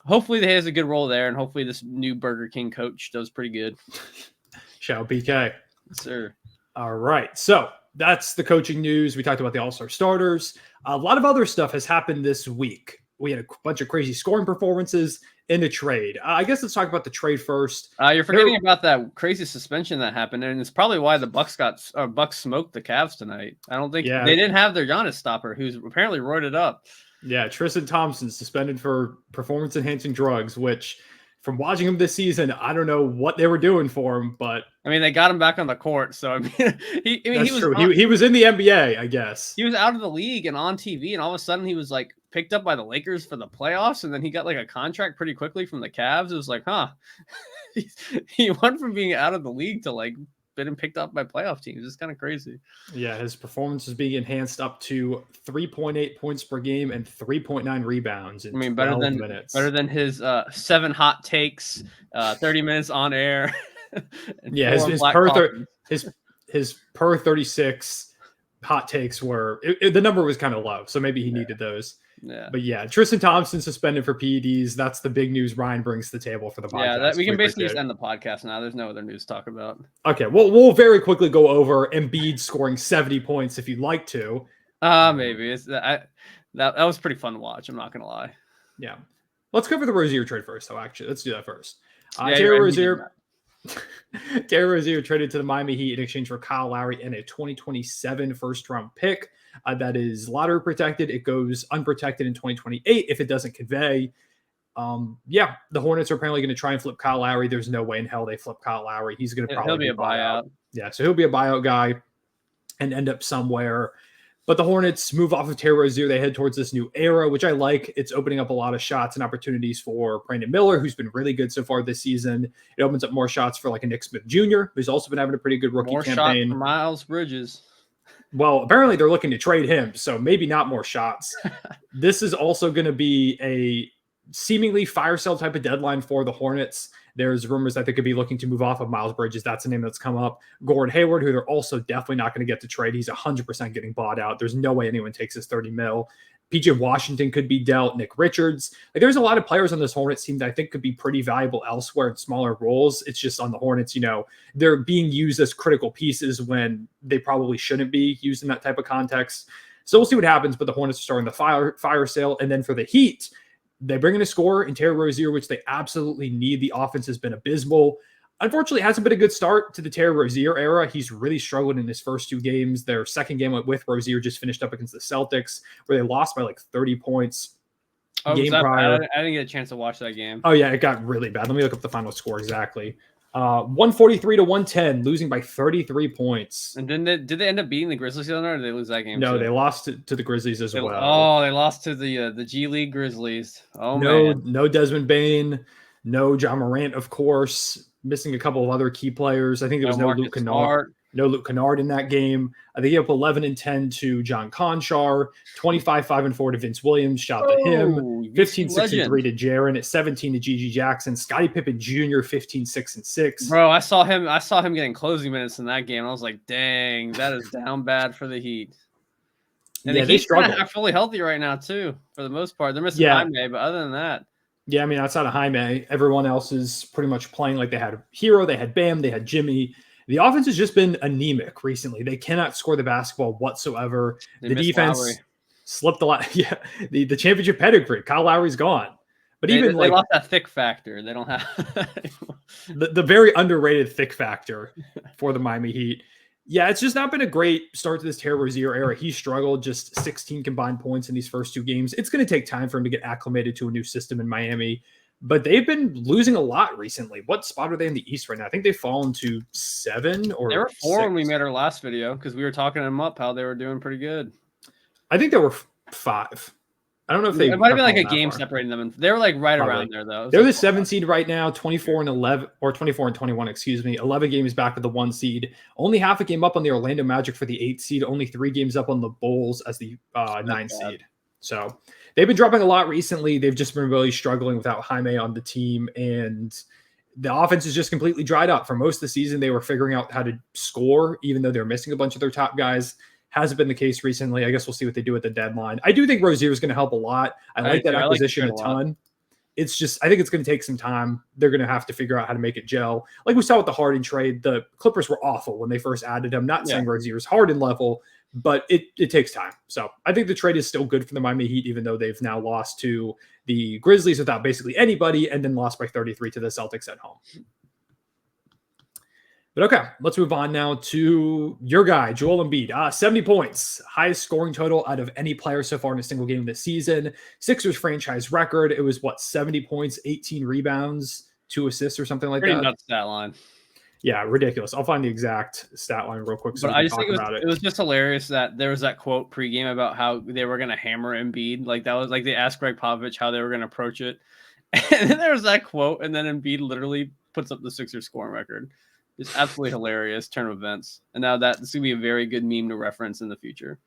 [SPEAKER 2] hopefully he has a good role there. And hopefully this new Burger King coach does pretty good.
[SPEAKER 1] Shout out BK.
[SPEAKER 2] Yes, sir.
[SPEAKER 1] All right. So that's the coaching news. We talked about the All-Star starters. A lot of other stuff has happened this week. We had a bunch of crazy scoring performances in the trade. I guess let's talk about the trade first.
[SPEAKER 2] You're forgetting about that crazy suspension that happened, and it's probably why the Bucks smoked the Cavs tonight. I don't think they didn't have their Giannis stopper, who's apparently roided up.
[SPEAKER 1] Yeah, Tristan Thompson suspended for performance-enhancing drugs, which from watching him this season, I don't know what they were doing for him, but
[SPEAKER 2] I mean, they got him back on the court. So I mean,
[SPEAKER 1] that's true. He was in the NBA, I guess.
[SPEAKER 2] He was out of the league and on TV, and all of a sudden he was picked up by the Lakers for the playoffs, and then he got a contract pretty quickly from the Cavs. It was he went from being out of the league to been picked up by playoff teams. It's kind of crazy.
[SPEAKER 1] Yeah, his performance is being enhanced up to 3.8 points per game and 3.9 rebounds in 12 minutes.
[SPEAKER 2] Better than his 7 hot takes, 30 minutes on air.
[SPEAKER 1] Yeah, his per 36 hot takes were the number was kind of low, so maybe he needed those.
[SPEAKER 2] Yeah,
[SPEAKER 1] but yeah, Tristan Thompson suspended for PEDs. That's the big news Ryan brings to the table for the podcast.
[SPEAKER 2] Yeah, we can basically just end the podcast now. There's no other news to talk about.
[SPEAKER 1] Okay, well, we'll very quickly go over Embiid scoring 70 points if you'd like to.
[SPEAKER 2] Maybe that was pretty fun to watch. I'm not gonna lie.
[SPEAKER 1] Yeah, let's cover the Rozier trade first. though. Actually, let's do that first. Terry Rozier. Terry Rozier traded to the Miami Heat in exchange for Kyle Lowry and a 2027 first-round pick. That is lottery protected. It goes unprotected in 2028 if it doesn't convey. The Hornets are apparently going to try and flip Kyle Lowry. There's no way in hell they flip Kyle Lowry. He's going to probably
[SPEAKER 2] be a buyout.
[SPEAKER 1] Yeah, so he'll be a buyout guy and end up somewhere. But the Hornets move off of Terry Rozier. They head towards this new era, which I like. It's opening up a lot of shots and opportunities for Brandon Miller, who's been really good so far this season. It opens up more shots for a Nick Smith Jr., who's also been having a pretty good rookie campaign.
[SPEAKER 2] More shots for Miles Bridges.
[SPEAKER 1] Well, apparently they're looking to trade him, so maybe not more shots. This is also going to be a seemingly fire sale type of deadline for the Hornets. There's rumors that they could be looking to move off of Miles Bridges. That's a name that's come up. Gordon Hayward, who they're also definitely not going to get to trade. He's 100% getting bought out. There's no way anyone takes his 30 mil. PJ Washington could be dealt. Nick Richards. There's a lot of players on this Hornets team that I think could be pretty valuable elsewhere in smaller roles. It's just on the Hornets, they're being used as critical pieces when they probably shouldn't be used in that type of context. So we'll see what happens, but the Hornets are starting the fire sale. And then for the Heat, they bring in a scorer in Terry Rozier, which they absolutely need. The offense has been abysmal. unfortunately, it hasn't been a good start to the Terry Rozier era. He's really struggled in his first 2 games. Their second game with Rozier just finished up against the Celtics, where they lost by like 30 points.
[SPEAKER 2] Oh,
[SPEAKER 1] Game
[SPEAKER 2] was that
[SPEAKER 1] prior.
[SPEAKER 2] bad? I didn't get a chance to watch that game.
[SPEAKER 1] Oh, yeah, it got really bad. Let me look up the final score exactly. 143 to 110, losing by 33 points.
[SPEAKER 2] And did they end up beating the Grizzlies the other night, or did they lose that game?
[SPEAKER 1] No,
[SPEAKER 2] too?
[SPEAKER 1] they lost to the Grizzlies as well.
[SPEAKER 2] Oh, they lost to the G League Grizzlies. Oh, man.
[SPEAKER 1] No Desmond Bane, no John Morant, of course. Missing a couple of other key players. I think there was no Luke Kennard. No Luke Kennard in that game. I think he up 11 and 10 to John Conchar, 25, 5 and 4 to Vince Williams. Shout to him. 15, 6 and 3 to Jaren. At 17 to Gigi Jackson. Scottie Pippen Jr. 15, 6 and 6.
[SPEAKER 2] Bro, I saw him getting closing minutes in that game. I was like, dang, that is down bad for the Heat. And the Heat's kind of fully healthy right now too, for the most part. They're missing Jaime, but other than that.
[SPEAKER 1] Yeah, I mean, outside of Jaime, everyone else is pretty much playing like they had Hero, they had Bam, they had Jimmy. The offense has just been anemic recently. They cannot score the basketball whatsoever. The defense slipped a lot. Yeah, the championship pedigree. Kyle Lowry's gone. But
[SPEAKER 2] they lost that thick factor. They don't have
[SPEAKER 1] the very underrated thick factor for the Miami Heat. Yeah, it's just not been a great start to this Terry Rozier era. He struggled, just 16 combined points in these first 2 games. It's going to take time for him to get acclimated to a new system in Miami. But they've been losing a lot recently. What spot are they in the East right now? I think they've fallen to 7 or
[SPEAKER 2] they were 4
[SPEAKER 1] 6.
[SPEAKER 2] when we made our last video because we were talking them up how they were doing pretty good.
[SPEAKER 1] I think they were 5. I don't know if they.
[SPEAKER 2] It might have been like a game separating them. They were like right around there though.
[SPEAKER 1] They're the 7 seed right now, 24 and 11 or 24 and 21. Excuse me, 11 games back to the 1 seed. Only half a game up on the Orlando Magic for the 8 seed. Only 3 games up on the Bulls as the 9 seed. So they've been dropping a lot recently. They've just been really struggling without Jaime on the team, and the offense is just completely dried up. For most of the season, they were figuring out how to score, even though they're missing a bunch of their top guys. Hasn't been the case recently. I guess we'll see what they do at the deadline. I do think Rozier is going to help a lot. I like that acquisition a ton. It's just, I think it's going to take some time. They're going to have to figure out how to make it gel. Like we saw with the Harden trade, the Clippers were awful when they first added him. Not saying Rozier's Harden level, but it takes time. So I think the trade is still good for the Miami Heat, even though they've now lost to the Grizzlies without basically anybody and then lost by 33 to the Celtics at home. But okay, let's move on now to your guy, Joel Embiid. 70 points, highest scoring total out of any player so far in a single game this season. Sixers franchise record. It was 70 points, 18 rebounds, 2 assists or something like that.
[SPEAKER 2] Pretty nuts stat line.
[SPEAKER 1] Yeah, ridiculous. I'll find the exact stat line real quick. So
[SPEAKER 2] but I just think it was just hilarious that there was that quote pregame about how they were going to hammer Embiid. Like that was like they asked Greg Popovich how they were going to approach it. And then there was that quote, and then Embiid literally puts up the Sixers scoring record. It's absolutely hilarious turn of events. And now this is going to be a very good meme to reference in the future.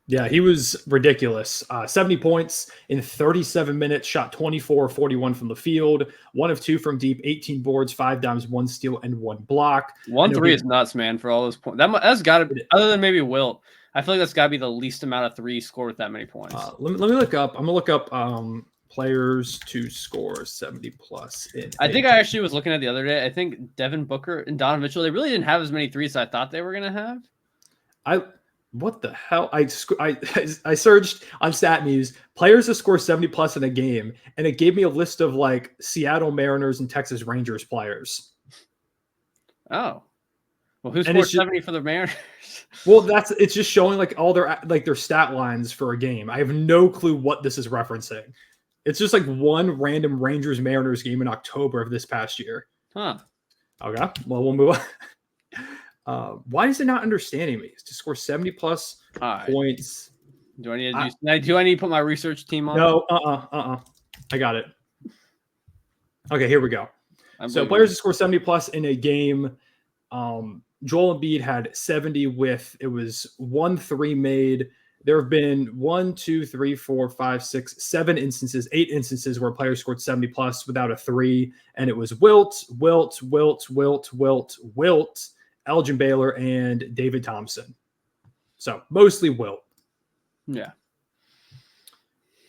[SPEAKER 1] Yeah, he was ridiculous. 70 points in 37 minutes, shot 24-41 from the field, 1 of 2 from deep, 18 boards, 5 dimes, 1 steal, and 1 block.
[SPEAKER 2] 1-3 is nuts, man, for all those points. That's got to be, other than maybe Wilt, I feel like that's got to be the least amount of 3 scored with that many points.
[SPEAKER 1] Let me look up. I'm going to look up players to score 70 plus.
[SPEAKER 2] I think I actually was looking at the other day. I think Devin Booker and Donovan Mitchell, they really didn't have as many threes as I thought they were going to have.
[SPEAKER 1] What the hell? I searched on StatMuse players to score 70 plus in a game, and it gave me a list of like Seattle Mariners and Texas Rangers players.
[SPEAKER 2] Oh, well, who scored 70 for the Mariners?
[SPEAKER 1] Well, it's just showing like all their stat lines for a game. I have no clue what this is referencing. It's just like one random Rangers Mariners game in October of this past year.
[SPEAKER 2] Huh.
[SPEAKER 1] Okay. Well, we'll move on. Why is it not understanding me? To score 70 plus points.
[SPEAKER 2] Do I need to put my research team on?
[SPEAKER 1] No. I got it. Okay, here we go. So players to score 70 plus in a game. Joel Embiid had 70 with, it was 1 3 made. There have been 1, 2, 3, 4, 5, 6, 7 instances, 8 instances where players scored 70 plus without a 3. And it was Wilt, Elgin Baylor, and David Thompson. So mostly Wilt.
[SPEAKER 2] Yeah.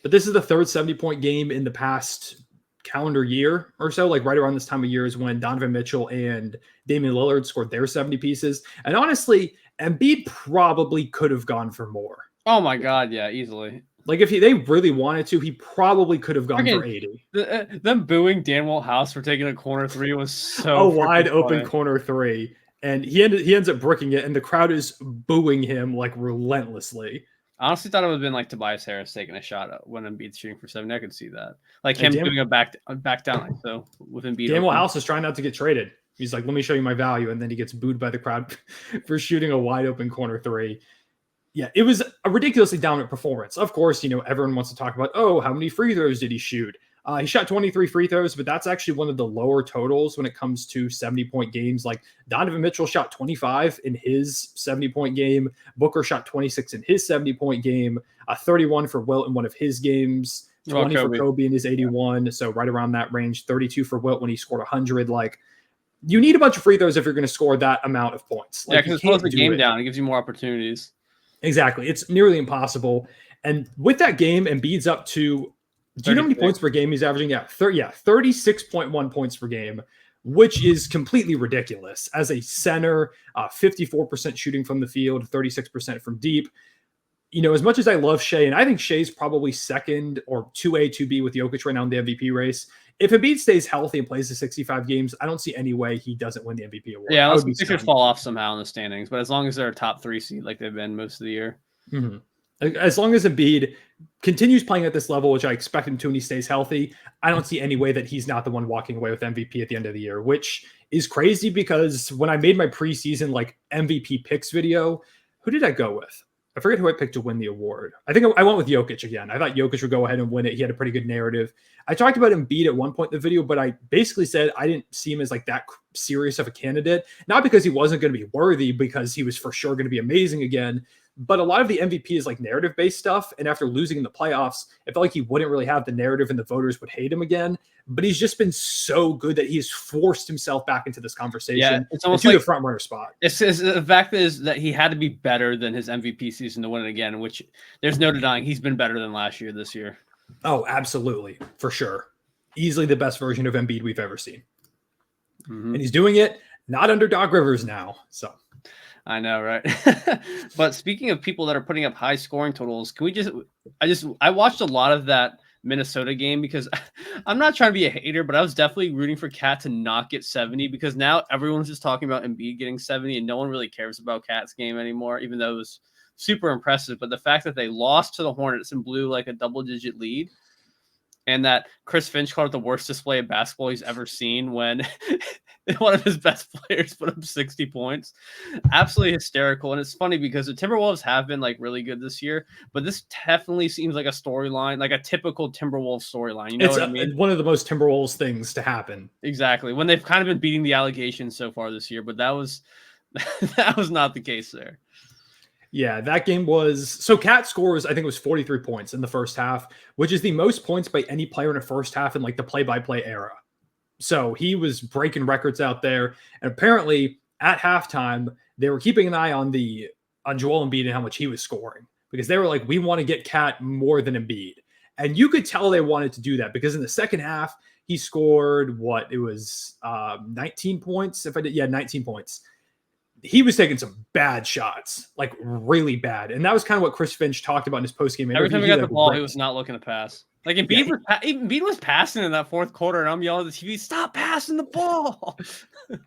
[SPEAKER 1] But this is the third 70-point game in the past calendar year or so. Like right around this time of year is when Donovan Mitchell and Damian Lillard scored their 70 pieces. And honestly, Embiid probably could have gone for more.
[SPEAKER 2] Oh my God, yeah, easily.
[SPEAKER 1] Like if they really wanted to, he probably could have gone for 80.
[SPEAKER 2] Them booing Danwell House for taking a corner three was so
[SPEAKER 1] a wide open
[SPEAKER 2] funny.
[SPEAKER 1] corner three, and he ends up bricking it, and the crowd is booing him like relentlessly.
[SPEAKER 2] I honestly thought it would have been like Tobias Harris taking a shot when Embiid's shooting for 70. I could see that, like him doing a back down. Like, so with Embiid,
[SPEAKER 1] Danwell House is trying not to get traded. He's like, let me show you my value, and then he gets booed by the crowd for shooting a wide open corner three. Yeah, it was a ridiculously dominant performance. Of course, everyone wants to talk about, how many free throws did he shoot? He shot 23 free throws, but that's actually one of the lower totals when it comes to 70-point games. Like Donovan Mitchell shot 25 in his 70-point game. Booker shot 26 in his 70-point game. 31 for Wilt in one of his games. 20 for Kobe in his 81. So right around that range. 32 for Wilt when he scored 100. Like, you need a bunch of free throws if you're going to score that amount of points.
[SPEAKER 2] Like, because it slows the game down. It gives you more opportunities.
[SPEAKER 1] Exactly. It's nearly impossible. And with that game, Embiid's up to, do you know how many points per game he's averaging? 36.1 points per game, which is completely ridiculous. As a center, 54% shooting from the field, 36% from deep. As much as I love Shea, and I think Shea's probably second or 2A, 2B with Jokic right now in the MVP race. If Embiid stays healthy and plays the 65 games, I don't see any way he doesn't win the MVP award.
[SPEAKER 2] Yeah, unless the Sixers fall off somehow in the standings. But as long as they're a top 3 seed like they've been most of the year.
[SPEAKER 1] Mm-hmm. As long as Embiid continues playing at this level, which I expect him to, and he stays healthy, I don't see any way that he's not the one walking away with MVP at the end of the year, which is crazy because when I made my preseason MVP picks video, who did I go with? I forget who I picked to win the award. I think I went with Jokic again. I thought Jokic would go ahead and win it. He had a pretty good narrative. I talked about Embiid at one point in the video, but I basically said I didn't see him as that serious of a candidate. Not because he wasn't going to be worthy, because he was for sure going to be amazing again. But a lot of the MVP is narrative-based stuff. And after losing in the playoffs, it felt like he wouldn't really have the narrative and the voters would hate him again. But he's just been so good that he has forced himself back into this conversation.
[SPEAKER 2] Yeah, it's almost
[SPEAKER 1] the front runner spot.
[SPEAKER 2] It's the fact is that he had to be better than his MVP season to win it again, which there's no denying he's been better than last year this year.
[SPEAKER 1] Oh, absolutely. For sure. Easily the best version of Embiid we've ever sseen. Mm-hmm. And he's doing it not under Doc Rivers now. So
[SPEAKER 2] I know, right? But speaking of people that are putting up high scoring totals, I watched a lot of that Minnesota game because I'm not trying to be a hater, but I was definitely rooting for Cat to not get 70 because now everyone's just talking about Embiid getting 70 and no one really cares about Cat's game anymore, even though it was super impressive. But the fact that they lost to the Hornets and blew a double-digit lead, and that Chris Finch called it the worst display of basketball he's ever seen when one of his best players put up 60 points. Absolutely hysterical. And it's funny because the Timberwolves have been really good this year, but this definitely seems like a storyline, like a typical Timberwolves storyline. You know what I mean?
[SPEAKER 1] It's one of the most Timberwolves things to happen.
[SPEAKER 2] Exactly. When they've kind of been beating the allegations so far this year, but that was not the case there.
[SPEAKER 1] Yeah, that game was... So Cat scores, I think it was 43 points in the first half, which is the most points by any player in a first half in the play-by-play era. So he was breaking records out there. And apparently at halftime, they were keeping an eye on Joel Embiid and how much he was scoring. Because they were like, we want to get Cat more than Embiid. And you could tell they wanted to do that because in the second half, he scored 19 points. 19 points. He was taking some bad shots, really bad. And that was kind of what Chris Finch talked about in his postgame interview.
[SPEAKER 2] Every time he got the ball, he was not looking to pass. Embiid was passing in that fourth quarter, and I'm yelling at the TV, stop passing the ball.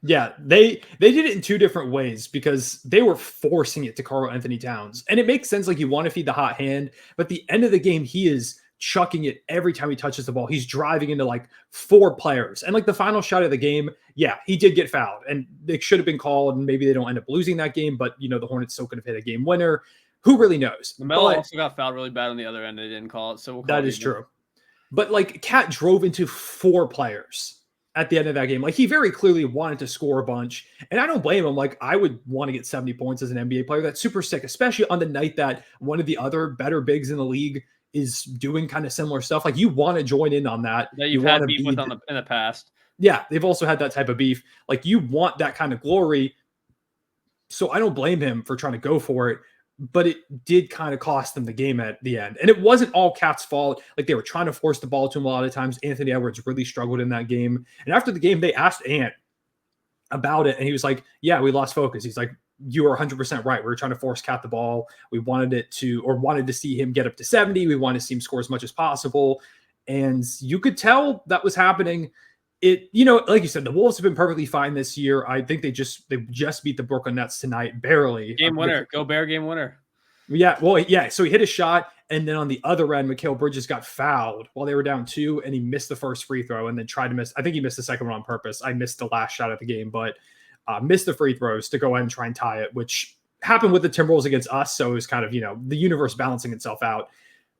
[SPEAKER 1] Yeah, they did it in two different ways because they were forcing it to Karl Anthony Towns. And it makes sense, you want to feed the hot hand. But at the end of the game, he is chucking it every time he touches the ball. He's driving into 4 players. And the final shot of the game, yeah, he did get fouled. And it should have been called, and maybe they don't end up losing that game. But, the Hornets still could have hit a game winner. Who really knows?
[SPEAKER 2] LaMelo also got fouled really bad on the other end. They didn't call it. So
[SPEAKER 1] that is true. But Cat drove into 4 players at the end of that game. He very clearly wanted to score a bunch. And I don't blame him. I would want to get 70 points as an NBA player. That's super sick, especially on the night that one of the other better bigs in the league is doing kind of similar stuff. You want to join in on that.
[SPEAKER 2] That you've had beef with in the past.
[SPEAKER 1] Yeah, they've also had that type of beef. You want that kind of glory. So I don't blame him for trying to go for it. But it did kind of cost them the game at the end. And it wasn't all Cat's fault. They were trying to force the ball to him a lot of times. Anthony Edwards really struggled in that game. And after the game, they asked Ant about it. And he was like, yeah, we lost focus. He's like, you are 100% right. We were trying to force Cat the ball. We wanted to see him get up to 70. We wanted to see him score as much as possible. And you could tell that was happening. Like you said, the Wolves have been perfectly fine this year. I think they just beat the Brooklyn Nets tonight, barely.
[SPEAKER 2] Game winner. Go Bear, game winner.
[SPEAKER 1] Yeah, well, yeah. So he hit a shot, and then on the other end, Mikal Bridges got fouled while they were down 2, and he missed the first free throw, and then tried to miss. I think he missed the second one on purpose. I missed the last shot of the game, but missed the free throws to go ahead and try and tie it, which happened with the Timberwolves against us. So it was kind of the universe balancing itself out.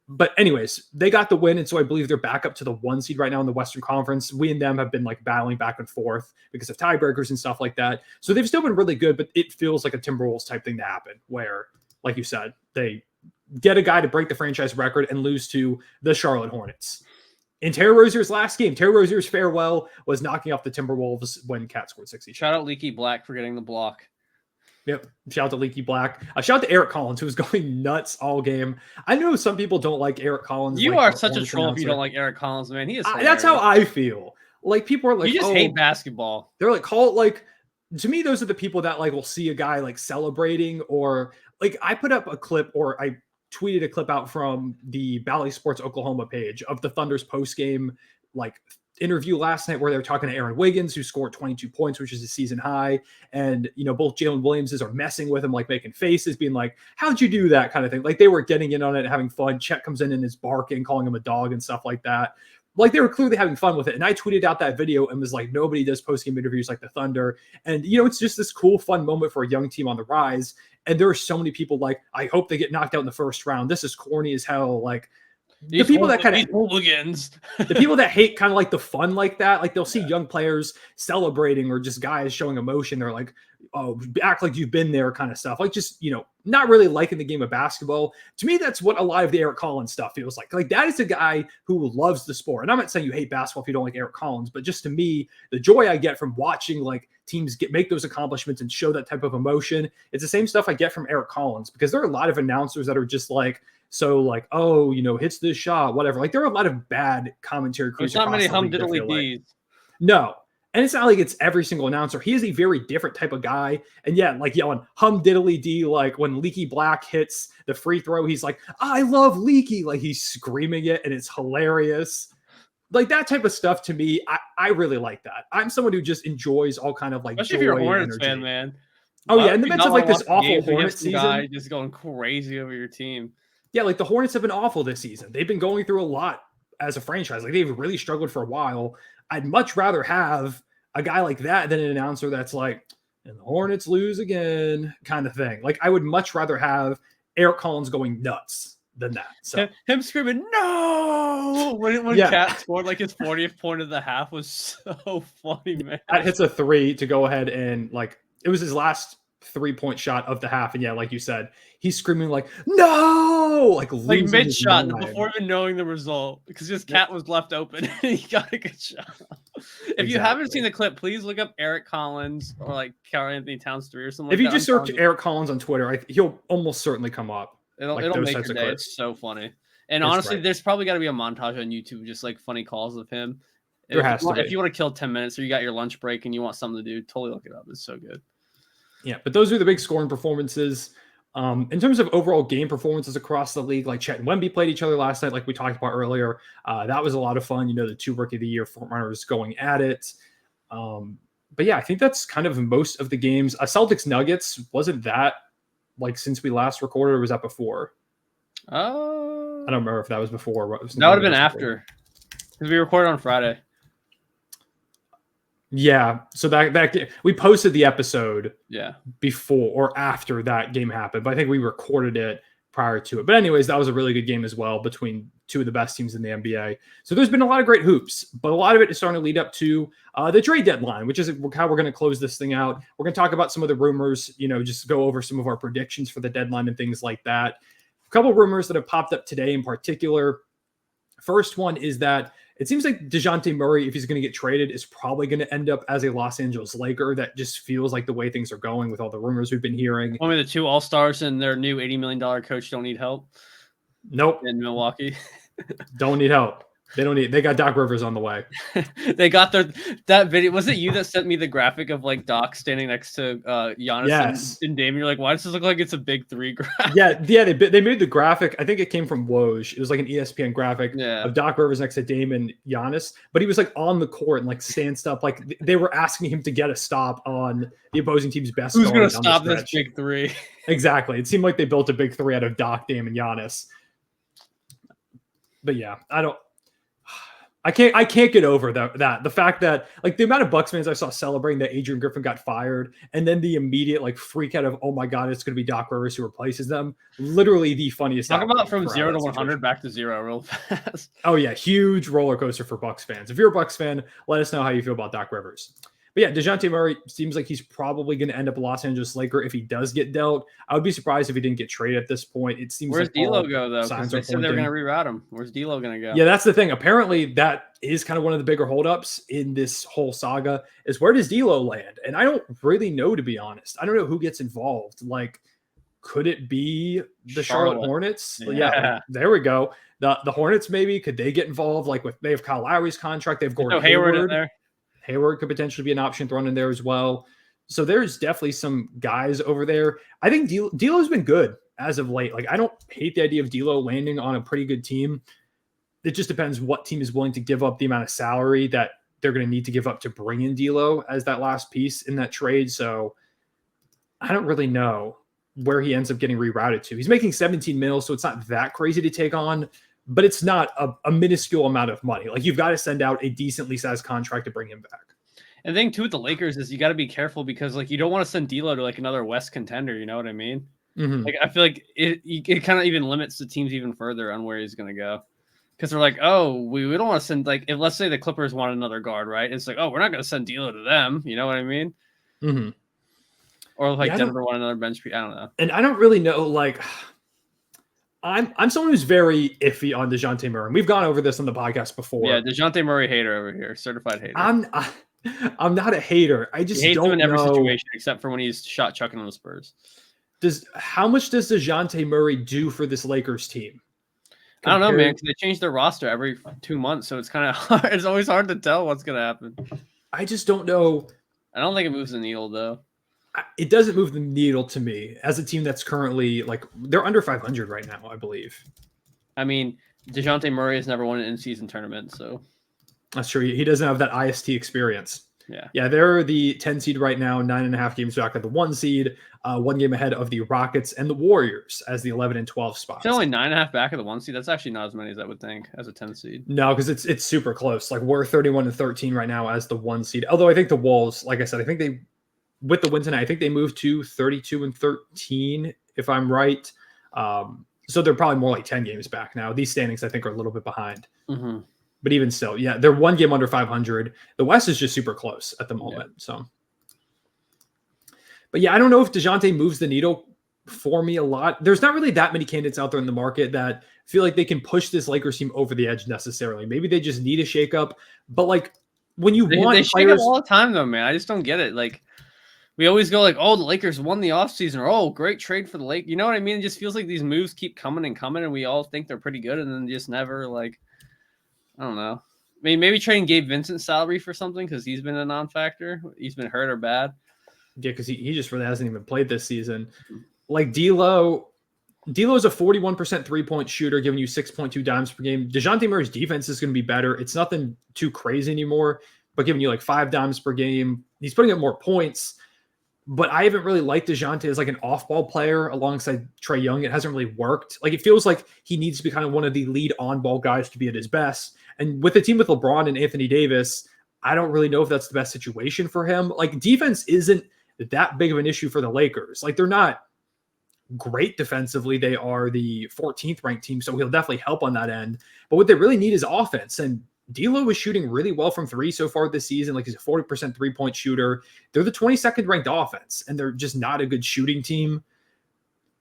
[SPEAKER 1] But anyways, they got the win, and so I believe they're back up to the 1 seed right now in the Western Conference. We and them have been like battling back and forth because of tiebreakers and stuff like that. So they've still been really good, but it feels like a Timberwolves type thing to happen where, like you said, they get a guy to break the franchise record and lose to the Charlotte Hornets. In Terry Rozier's last game, Terry Rozier's farewell was knocking off the Timberwolves when Cat scored 60.
[SPEAKER 2] Shout out Leaky Black for getting the block.
[SPEAKER 1] Yep. Shout out to Leaky Black. Shout out to Eric Collins, who was going nuts all game. I know some people don't like Eric Collins.
[SPEAKER 2] You are such a troll if you don't like Eric Collins, man. He is hilarious.
[SPEAKER 1] That's how I feel. Like, people are like,
[SPEAKER 2] you just hate basketball.
[SPEAKER 1] They're like, call it like, to me, those are the people that like will see a guy like celebrating, or like I put up a clip, or I tweeted a clip out from the Bally Sports Oklahoma page of the Thunder's post-game like interview last night where they were talking to Aaron Wiggins, who scored 22 points, which is a season high. And, both Jalen Williamses are messing with him, like making faces, being like, how'd you do that kind of thing? Like, they were getting in on it and having fun. Chet comes in and is barking, calling him a dog and stuff like that. Like, they were clearly having fun with it. And I tweeted out that video and was like, nobody does post-game interviews like the Thunder. And, it's just this cool, fun moment for a young team on the rise. And there are so many people like, I hope they get knocked out in the first round. This is corny as hell. Like, the people that kind of
[SPEAKER 2] hooligans,
[SPEAKER 1] the people that hate kind of like the fun like that, like they'll see young players celebrating or just guys showing emotion. They're like, oh, act like you've been there kind of stuff. Like, just, not really liking the game of basketball. To me, that's what a lot of the Eric Collins stuff feels like. Like, that is a guy who loves the sport. And I'm not saying you hate basketball if you don't like Eric Collins, but just to me, the joy I get from watching like teams make those accomplishments and show that type of emotion, it's the same stuff I get from Eric Collins, because there are a lot of announcers that are just like, so like, oh, hits this shot, whatever. Like, there are a lot of bad commentary crews.
[SPEAKER 2] There's not many hum-diddly-dees.
[SPEAKER 1] No. And it's not like it's every single announcer. He is a very different type of guy. And yeah, like yelling hum-diddly-dee, like when Leaky Black hits the free throw, he's like, I love Leaky. Like, he's screaming it, and it's hilarious. Like, that type of stuff, to me, I really like that. I'm someone who just enjoys all kind of like,
[SPEAKER 2] especially if you're a Hornets fan, man.
[SPEAKER 1] Oh, yeah. In the midst of like this awful Hornets season.
[SPEAKER 2] Guy just going crazy over your team.
[SPEAKER 1] Yeah, like the Hornets have been awful this season. They've been going through a lot as a franchise. Like, they've really struggled for a while. I'd much rather have a guy like that than an announcer that's like, and the Hornets lose again kind of thing. Like, I would much rather have Eric Collins going nuts than that. So
[SPEAKER 2] him screaming, no! When Cat scored like his 40th point of the half was so funny, man.
[SPEAKER 1] That hits a 3 to go ahead and like, it was his last 3-point shot of the half. And yeah, like you said, he's screaming like, no! Like
[SPEAKER 2] mid-shot before even knowing the result, because his Cat was left open and he got a good shot. If you haven't seen the clip, please look up Eric Collins or like Karl Anthony Towns 3 or something.
[SPEAKER 1] If you just search Eric Collins on Twitter, he'll almost certainly come up.
[SPEAKER 2] It'll make your day. It's so funny. And honestly, there's probably got to be a montage on YouTube, just like funny calls of him. If you want to kill 10 minutes or you got your lunch break and you want something to do, totally look it up. It's so good.
[SPEAKER 1] Yeah, but those are the big scoring performances. In terms of overall game performances across the league, like Chet and Wemby played each other last night, like we talked about earlier. That was a lot of fun. The 2 Rookie of the Year frontrunners going at it. But yeah, I think that's kind of most of the games. Celtics Nuggets, wasn't that like since we last recorded, or was that before? I don't remember if that was before. That
[SPEAKER 2] would have been after, because we recorded on Friday.
[SPEAKER 1] Yeah, so that we posted the episode before or after that game happened, but I think we recorded it prior to it. But anyways, that was a really good game as well between 2 of the best teams in the NBA. So there's been a lot of great hoops, but a lot of it is starting to lead up to the trade deadline, which is how we're going to close this thing out. We're going to talk about some of the rumors, just go over some of our predictions for the deadline and things like that. A couple of rumors that have popped up today in particular. First one is that it seems like DeJounte Murray, if he's going to get traded, is probably going to end up as a Los Angeles Laker. That just feels like the way things are going with all the rumors we've been hearing.
[SPEAKER 2] Only the 2 All-Stars and their new $80 million coach don't need help.
[SPEAKER 1] Nope.
[SPEAKER 2] In Milwaukee.
[SPEAKER 1] Don't need help. They got Doc Rivers on the way.
[SPEAKER 2] They got that video. Was it you that sent me the graphic of like Doc standing next to Giannis
[SPEAKER 1] Yes.
[SPEAKER 2] and Dame? You're like, why does this look like it's a big three graphic?
[SPEAKER 1] Yeah. They made the graphic. I think it came from Woj. It was like an ESPN graphic of Doc Rivers next to Dame and Giannis, but he was like on the court and like stanced up. Like they were asking him to get a stop on the opposing team's best.
[SPEAKER 2] Who's going to stop this big three?
[SPEAKER 1] Exactly. It seemed like they built a big three out of Doc, Dame, and Giannis. But yeah, I can't get over that the fact that like the amount of Bucks fans I saw celebrating that Adrian Griffin got fired, and then the immediate like freak out of, oh my god, it's going to be Doc Rivers who replaces them. Literally the funniest.
[SPEAKER 2] Talk about from 0 to 100 back to 0 real fast.
[SPEAKER 1] Oh yeah, huge roller coaster for Bucks fans. If you're a Bucks fan, let us know how you feel about Doc Rivers. But yeah, DeJounte Murray seems like he's probably going to end up a Los Angeles Laker if he does get dealt. I would be surprised if he didn't get traded at this point. It seems.
[SPEAKER 2] Where's
[SPEAKER 1] like
[SPEAKER 2] D'Lo go though? Because they said they were going to reroute him. Where's D'Lo going to go?
[SPEAKER 1] Yeah, that's the thing. Apparently, that is kind of one of the bigger holdups in this whole saga. Is where does D'Lo land? And I don't really know, to be honest. I don't know who gets involved. Like, could it be the Charlotte Hornets? Yeah, there we go. The Hornets maybe could they get involved? Like they have Kyle Lowry's contract. They have Gordon
[SPEAKER 2] Hayward in there.
[SPEAKER 1] Hayward could potentially be an option thrown in there as well. So there's definitely some guys over there. I think D'Lo's been good as of late. Like I don't hate the idea of D'Lo landing on a pretty good team. It just depends what team is willing to give up the amount of salary that they're going to need to give up to bring in D'Lo as that last piece in that trade. So I don't really know where he ends up getting rerouted to. He's making 17 mil, so it's not that crazy to take on, but it's not a minuscule amount of money. Like you've got to send out a decently sized contract to bring him back.
[SPEAKER 2] And the thing too with the Lakers is you got to be careful because like you don't want to send D'Lo to like another West contender. You know what I mean?
[SPEAKER 1] Mm-hmm.
[SPEAKER 2] Like I feel like it kind of even limits the teams even further on where he's going to go. Because they're like, oh, we don't want to send like if let's say the Clippers want another guard, right? It's like, oh, we're not going to send D'Lo to them. You know what I mean?
[SPEAKER 1] Mm-hmm.
[SPEAKER 2] Or like Denver want another bench piece. I don't know.
[SPEAKER 1] And I don't really know. Like, I'm someone who's very iffy on DeJounte Murray. We've gone over this on the podcast before.
[SPEAKER 2] Yeah, DeJounte Murray hater over here, certified hater.
[SPEAKER 1] I'm not a hater. I just don't
[SPEAKER 2] him in every
[SPEAKER 1] know.
[SPEAKER 2] situation except for when he's shot chucking on the Spurs.
[SPEAKER 1] How much does DeJounte Murray do for this Lakers team?
[SPEAKER 2] I don't know, man, because they change their roster every 2 months, so it's kind of hard. It's always hard to tell what's going to happen.
[SPEAKER 1] I just don't know.
[SPEAKER 2] I don't think it moves the needle, though.
[SPEAKER 1] It doesn't move the needle to me as a team that's currently, like, they're under 500 right now, I believe.
[SPEAKER 2] I mean, DeJounte Murray has never won an in-season tournament, so.
[SPEAKER 1] That's true. He doesn't have that IST experience. Yeah, they're the 10 seed right now, 9.5 games back at the 1 seed, 1 game ahead of the Rockets and the Warriors as the 11 and 12 spots.
[SPEAKER 2] It's only 9.5 back at the 1 seed. That's actually not as many as I would think as a 10 seed.
[SPEAKER 1] No, because it's super close. Like we're 31 and 13 right now as the 1 seed. Although I think the Wolves, like I said, I think they, with the win tonight, I think they moved to 32 and 13, if I'm right. So they're probably more like 10 games back now. These standings, I think, are a little bit behind.
[SPEAKER 2] Mm-hmm.
[SPEAKER 1] But even still, yeah, they're 1 game under 500. The West is just super close at the moment. Yeah. So, but yeah, I don't know if DeJounte moves the needle for me a lot. There's not really that many candidates out there in the market that feel like they can push this Lakers team over the edge necessarily. Maybe they just need a shakeup. But like when you want
[SPEAKER 2] they shake up all the time though, man. I just don't get it. Like we always go like, oh, the Lakers won the offseason, or oh, great trade for the Lakers. You know what I mean? It just feels like these moves keep coming and coming, and we all think they're pretty good, and then just never like. I don't know. I mean, maybe trading Gabe Vincent's salary for something because he's been a non-factor. He's been hurt or bad.
[SPEAKER 1] Yeah, because he just really hasn't even played this season. Like D'Lo is a 41% three-point shooter, giving you 6.2 dimes per game. DeJounte Murray's defense is going to be better. It's nothing too crazy anymore, but giving you like 5 dimes per game. He's putting up more points. But I haven't really liked DeJounte as like an off-ball player alongside Trae Young. It hasn't really worked. Like it feels like he needs to be kind of one of the lead on-ball guys to be at his best. And with a team with LeBron and Anthony Davis, I don't really know if that's the best situation for him. Like defense isn't that big of an issue for the Lakers. Like they're not great defensively. They are the 14th ranked team, so he'll definitely help on that end. But what they really need is offense. And D'Lo is shooting really well from 3 so far this season. Like he's a 40% three-point shooter. They're the 22nd ranked offense, and they're just not a good shooting team.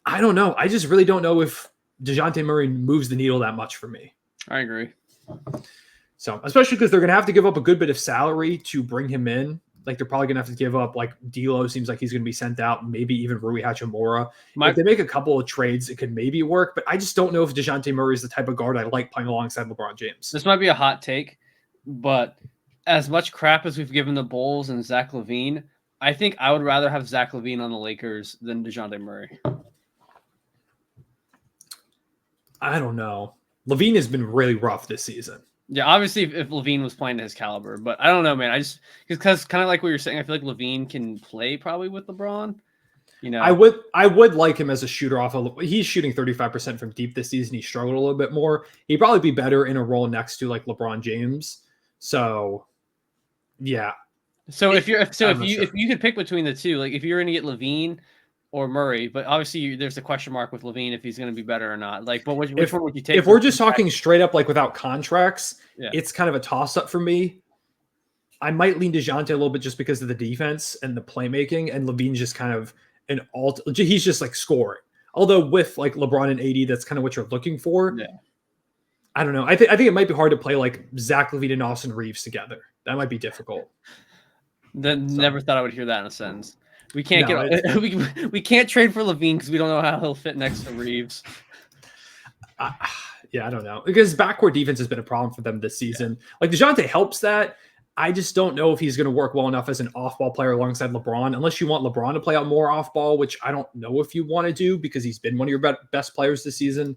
[SPEAKER 1] I don't know. I just really don't know if DeJounte Murray moves the needle that much for me.
[SPEAKER 2] I agree.
[SPEAKER 1] So, especially because they're going to have to give up a good bit of salary to bring him in. Like they're probably gonna have to give up. Like D'Lo seems like he's gonna be sent out. Maybe even Rui Hachimura. If they make a couple of trades, it could maybe work. But I just don't know if DeJounte Murray is the type of guard I like playing alongside LeBron James.
[SPEAKER 2] This might be a hot take, but as much crap as we've given the Bulls and Zach LaVine, I think I would rather have Zach LaVine on the Lakers than DeJounte Murray.
[SPEAKER 1] I don't know. LaVine has been really rough this season.
[SPEAKER 2] Yeah, obviously if LaVine was playing to his caliber, but I don't know, man. I just because kind of like what you're saying, I feel like LaVine can play probably with LeBron. You know,
[SPEAKER 1] I would like him as a shooter off of. He's shooting 35% from deep this season. He struggled a little bit more. He'd probably be better in a role next to like LeBron James. So, yeah.
[SPEAKER 2] So if you could pick between the two, like if you're going to get LaVine or Murray, but obviously there's a question mark with LaVine if he's going to be better or not. Like, but which one would you take?
[SPEAKER 1] If we're just talking straight up, like without contracts, it's kind of a toss up for me. I might lean DeJounte a little bit just because of the defense and the playmaking, and LaVine's just kind of he's just like scoring. Although with like LeBron and AD, that's kind of what you're looking for.
[SPEAKER 2] Yeah.
[SPEAKER 1] I don't know. I think it might be hard to play like Zach LaVine and Austin Reeves together. That might be difficult.
[SPEAKER 2] Never thought I would hear that in a sentence. We can't we can't trade for LaVine because we don't know how he'll fit next to Reeves.
[SPEAKER 1] Yeah, I don't know, because backcourt defense has been a problem for them this season. Yeah. Like DeJounte helps that. I just don't know if he's going to work well enough as an off-ball player alongside LeBron, unless you want LeBron to play out more off-ball, which I don't know if you want to do because he's been one of your best players this season.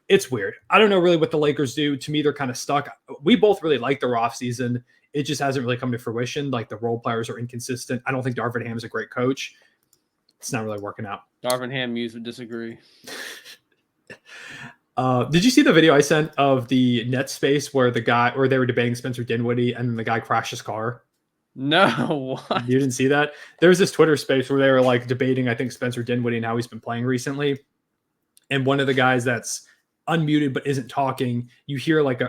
[SPEAKER 1] It's weird. I don't know really what the Lakers do. To me, they're kind of stuck. We both really like their offseason. It just hasn't really come to fruition. Like the role players are inconsistent. I don't think Darvin Ham is a great coach. It's not really working out.
[SPEAKER 2] Darvin Ham would disagree.
[SPEAKER 1] Did you see the video I sent of the net space where they were debating Spencer Dinwiddie and then the guy crashed his car?
[SPEAKER 2] No, what?
[SPEAKER 1] You didn't see that? There was this Twitter space where they were like debating, I think, Spencer Dinwiddie and how he's been playing recently. And one of the guys that's unmuted but isn't talking, you hear like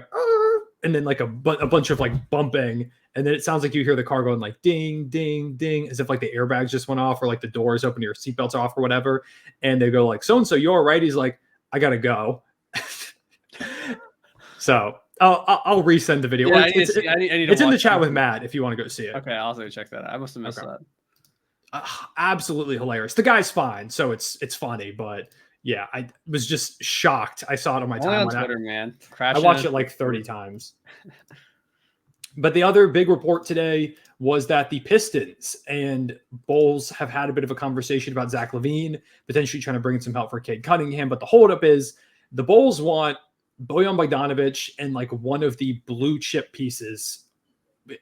[SPEAKER 1] and then like a bunch of like bumping, and then it sounds like you hear the car going like ding, ding, ding, as if like the airbags just went off or like the doors open, your seatbelt's off or whatever. And they go like, so-and-so, you all right? He's like, I gotta go. So I'll resend the video.
[SPEAKER 2] Yeah,
[SPEAKER 1] it's in the chat with Matt if you want to go see it.
[SPEAKER 2] Okay, I'll also check that out. I must have missed that.
[SPEAKER 1] Absolutely hilarious. The guy's fine, so it's funny, but yeah, I was just shocked. I saw it on my timeline.
[SPEAKER 2] On Twitter, man.
[SPEAKER 1] I watched it like 30 times. But the other big report today was that the Pistons and Bulls have had a bit of a conversation about Zach LaVine, potentially trying to bring in some help for Cade Cunningham. But the holdup is the Bulls want Bojan Bogdanovic and like one of the blue chip pieces,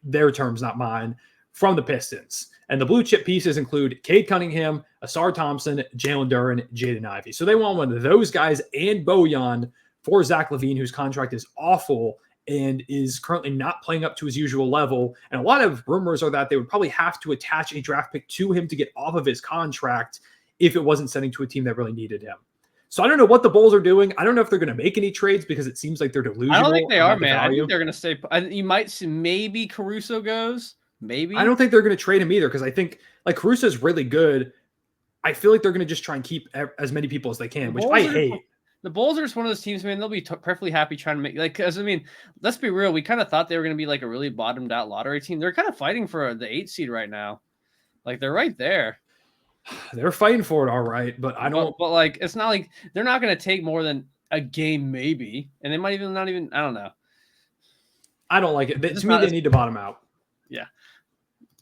[SPEAKER 1] their terms, not mine, from the Pistons. And the blue chip pieces include Cade Cunningham, Asar Thompson, Jalen Duren, Jaden Ivey. So they want one of those guys and Bojan for Zach LaVine, whose contract is awful and is currently not playing up to his usual level. And a lot of rumors are that they would probably have to attach a draft pick to him to get off of his contract if it wasn't sending to a team that really needed him. So I don't know what the Bulls are doing. I don't know if they're going to make any trades because it seems like they're delusional.
[SPEAKER 2] I don't think they are, man. I think they're going to stay. You might see maybe Caruso goes. Maybe.
[SPEAKER 1] I don't think they're going to trade him either because I think like Caruso is really good. I feel like they're going to just try and keep as many people as they can, which I hate.
[SPEAKER 2] The Bulls are just one of those teams, man. They'll be perfectly happy trying to make because I mean, let's be real. We kind of thought they were going to be like a really bottomed out lottery team. They're kind of fighting for the 8 seed right now. Like they're right there.
[SPEAKER 1] They're fighting for it, all right, but I don't.
[SPEAKER 2] But like, it's not like they're not going to take more than a game, maybe, and they might even not even. I don't know.
[SPEAKER 1] I don't like it. To me, they need to bottom out.
[SPEAKER 2] Yeah,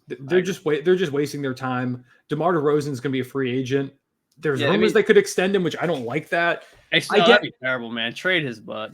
[SPEAKER 1] they're just wasting their time. DeMar DeRozan's going to be a free agent. There's rumors they could extend him, which I don't like that.
[SPEAKER 2] That'd be terrible, man. Trade his butt.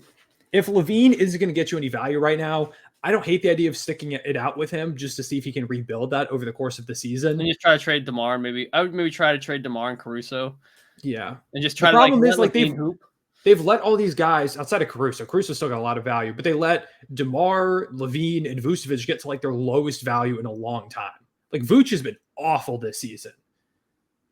[SPEAKER 2] If
[SPEAKER 1] LaVine isn't going to get you any value right now, I don't hate the idea of sticking it out with him just to see if he can rebuild that over the course of the season.
[SPEAKER 2] And just try to trade DeMar. I would maybe try to trade DeMar and Caruso.
[SPEAKER 1] Yeah,
[SPEAKER 2] and just try
[SPEAKER 1] the
[SPEAKER 2] to
[SPEAKER 1] problem is like they've let all these guys outside of Caruso. Caruso's still got a lot of value, but they let DeMar, LaVine, and Vucevic get to like their lowest value in a long time. Like Vuce has been awful this season.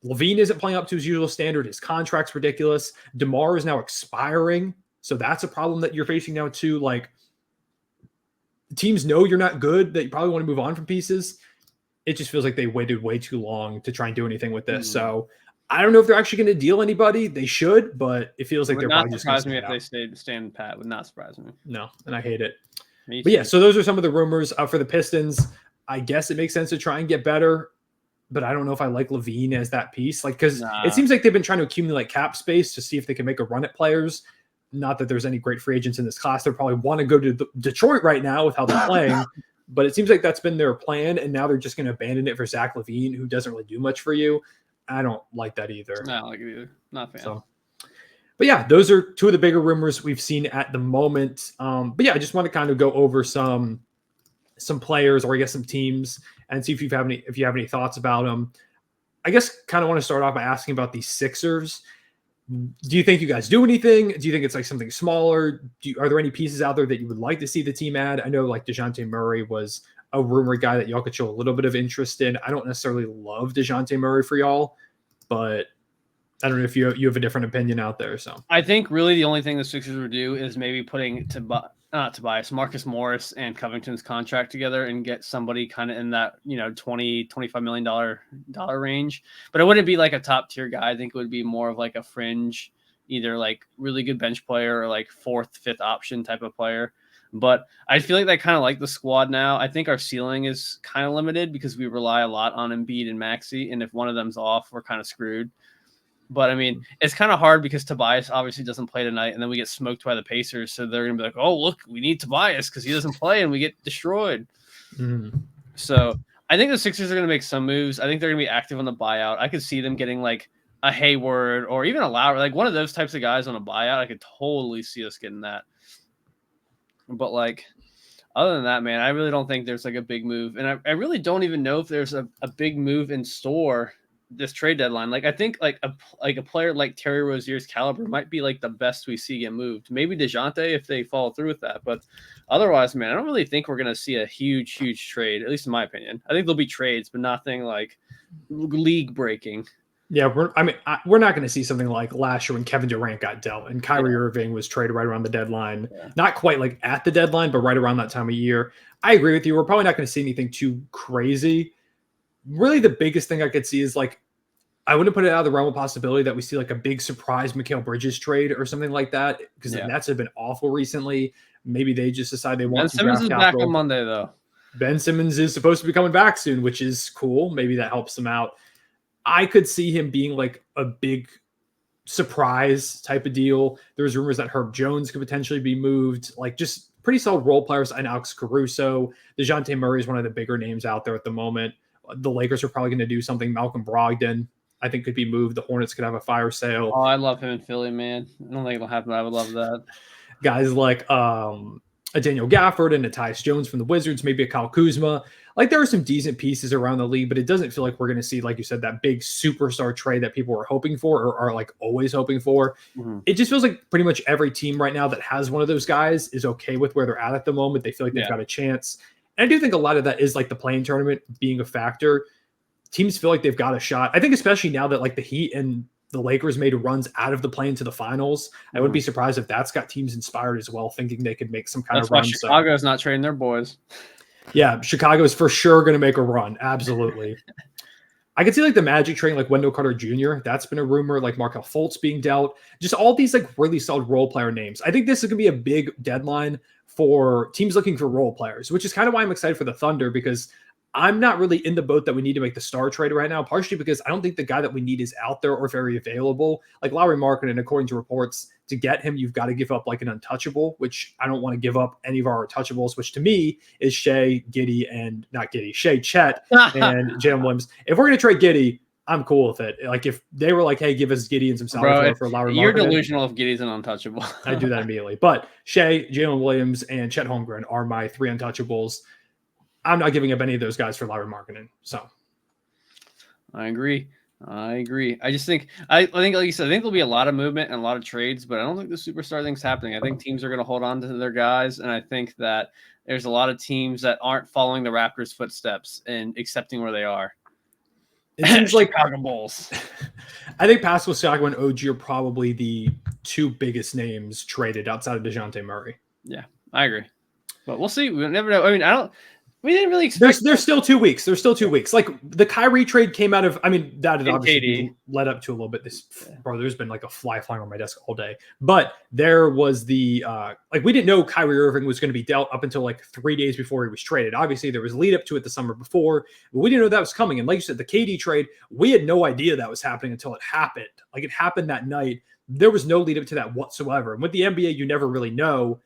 [SPEAKER 1] LaVine isn't playing up to his usual standard. His contract's ridiculous. DeMar is now expiring. So that's a problem that you're facing now too. Like teams know you're not good, that you probably want to move on from pieces. It just feels like they waited way too long to try and do anything with this. So I don't know if they're actually going to deal anybody. They should, but it feels like they're probably just going to
[SPEAKER 2] surprise me if they stand pat. Would not surprise me.
[SPEAKER 1] No, and I hate it. But yeah, so those are some of the rumors for the Pistons. I guess it makes sense to try and get better, but I don't know if I like Levine as that piece. Like, because it seems like they've been trying to accumulate cap space to see if they can make a run at players. Not that there's any great free agents in this class. They probably want to go to Detroit right now with how they're playing, but it seems like that's been their plan, and now they're just going to abandon it for Zach LaVine, who doesn't really do much for you. I don't like that either.
[SPEAKER 2] No, I don't like it either. Not a fan.
[SPEAKER 1] So, but yeah, those are two of the bigger rumors we've seen at the moment. But yeah, I just want to kind of go over some players, or I guess some teams, and see if you have any thoughts about them. I guess kind of want to start off by asking about these Sixers. Do you think you guys do anything? Do you think it's like something smaller? Are there any pieces out there that you would like to see the team add? I know like DeJounte Murray was a rumor guy that y'all could show a little bit of interest in. I don't necessarily love DeJounte Murray for y'all, but I don't know if you have a different opinion out there. So
[SPEAKER 2] I think really the only thing the Sixers would do is maybe putting Marcus Morris and Covington's contract together and get somebody kind of in that, $20-25 million range. But it wouldn't be like a top tier guy. I think it would be more of like a fringe, either like really good bench player or like fourth, fifth option type of player. But I feel like they kind of like the squad now. I think our ceiling is kind of limited because we rely a lot on Embiid and Maxey. And if one of them's off, we're kind of screwed. But I mean, it's kind of hard because Tobias obviously doesn't play tonight, and then we get smoked by the Pacers. So they're gonna be like, "Oh, look, we need Tobias because he doesn't play, and we get destroyed." So I think the Sixers are gonna make some moves. I think they're gonna be active on the buyout. I could see them getting like a Hayward or even a Lowry, like one of those types of guys on a buyout. I could totally see us getting that. But like, other than that, man, I really don't think there's like a big move, and I really don't even know if there's a big move in store this trade deadline. Like I think like a player like Terry Rozier's caliber might be like the best we see get moved. Maybe DeJounte if they follow through with that. But otherwise, man, I don't really think we're gonna see a huge trade, at least in my opinion. I think there'll be trades, but nothing like league breaking.
[SPEAKER 1] Yeah, we're not going to see something like last year when Kevin Durant got dealt and Kyrie Irving was traded right around the deadline. Yeah. Not quite like at the deadline, but right around that time of year. I agree with you. We're probably not going to see anything too crazy. Really, the biggest thing I could see is like, I wouldn't put it out of the realm of possibility that we see like a big surprise Mikal Bridges trade or something like that, because the Nets have been awful recently. Maybe they just decide they want
[SPEAKER 2] Ben Simmons is back on Monday, though.
[SPEAKER 1] Ben Simmons is supposed to be coming back soon, which is cool. Maybe that helps them out. I could see him being like a big surprise type of deal. There's rumors that Herb Jones could potentially be moved, like just pretty solid role players. And Alex Caruso, DeJounte Murray is one of the bigger names out there at the moment. The Lakers are probably going to do something. Malcolm Brogdon, I think, could be moved. The Hornets could have a fire sale.
[SPEAKER 2] Oh, I love him in Philly, man. I don't think it'll happen, but I would love that.
[SPEAKER 1] Guys like a Daniel Gafford and a Tyus Jones from the Wizards, maybe a Kyle Kuzma. Like there are some decent pieces around the league, but it doesn't feel like we're going to see, like you said, that big superstar trade that people were hoping for or are like always hoping for. Mm-hmm. It just feels like pretty much every team right now that has one of those guys is okay with where they're at the moment. They feel like they've got a chance. And I do think a lot of that is like the play-in tournament being a factor. Teams feel like they've got a shot. I think especially now that like the Heat and the Lakers made runs out of the play into the finals. I wouldn't be surprised if that's got teams inspired as well, thinking they could make some kind of run.
[SPEAKER 2] That's why Chicago's not trading their boys.
[SPEAKER 1] Yeah, Chicago's for sure going to make a run. Absolutely. I could see like the Magic trading like Wendell Carter Jr. That's been a rumor, like Markelle Fultz being dealt. Just all these like really solid role player names. I think this is going to be a big deadline for teams looking for role players, which is kind of why I'm excited for the Thunder, because I'm not really in the boat that we need to make the star trade right now, partially because I don't think the guy that we need is out there or very available. Like Lauri Markkanen, according to reports, to get him, you've got to give up like an untouchable, which I don't want to give up any of our untouchables, which to me is Shea, Chet, and Jalen Williams. If we're going to trade Giddey, I'm cool with it. Like if they were like, hey, give us Giddey and some salary for Lauri Markkanen.
[SPEAKER 2] You're delusional if Giddey's an untouchable.
[SPEAKER 1] I do that immediately. But Shea, Jalen Williams, and Chet Holmgren are my three untouchables. I'm not giving up any of those guys for Lauri Markkanen. So
[SPEAKER 2] I agree. I just think I think like you said, I think there'll be a lot of movement and a lot of trades, but I don't think the superstar thing's happening. I think teams are going to hold on to their guys, and I think that there's a lot of teams that aren't following the Raptors' footsteps and accepting where they are.
[SPEAKER 1] It seems like
[SPEAKER 2] Chicago Bulls.
[SPEAKER 1] I think Pascal Siakam and OG are probably the two biggest names traded outside of DeJounte Murray.
[SPEAKER 2] Yeah, I agree. But we'll see. We'll never know. I mean, We didn't really expect.
[SPEAKER 1] There's still 2 weeks. There's still 2 weeks. Like the Kyrie trade came out of. I mean, that had obviously led up to a little bit. Bro, there's been like a fly flying on my desk all day. But there was the like we didn't know Kyrie Irving was going to be dealt up until like 3 days before he was traded. Obviously, there was lead up to it the summer before, but we didn't know that was coming. And like you said, the KD trade, we had no idea that was happening until it happened. Like it happened that night. There was no lead up to that whatsoever. And with the NBA, you never really know.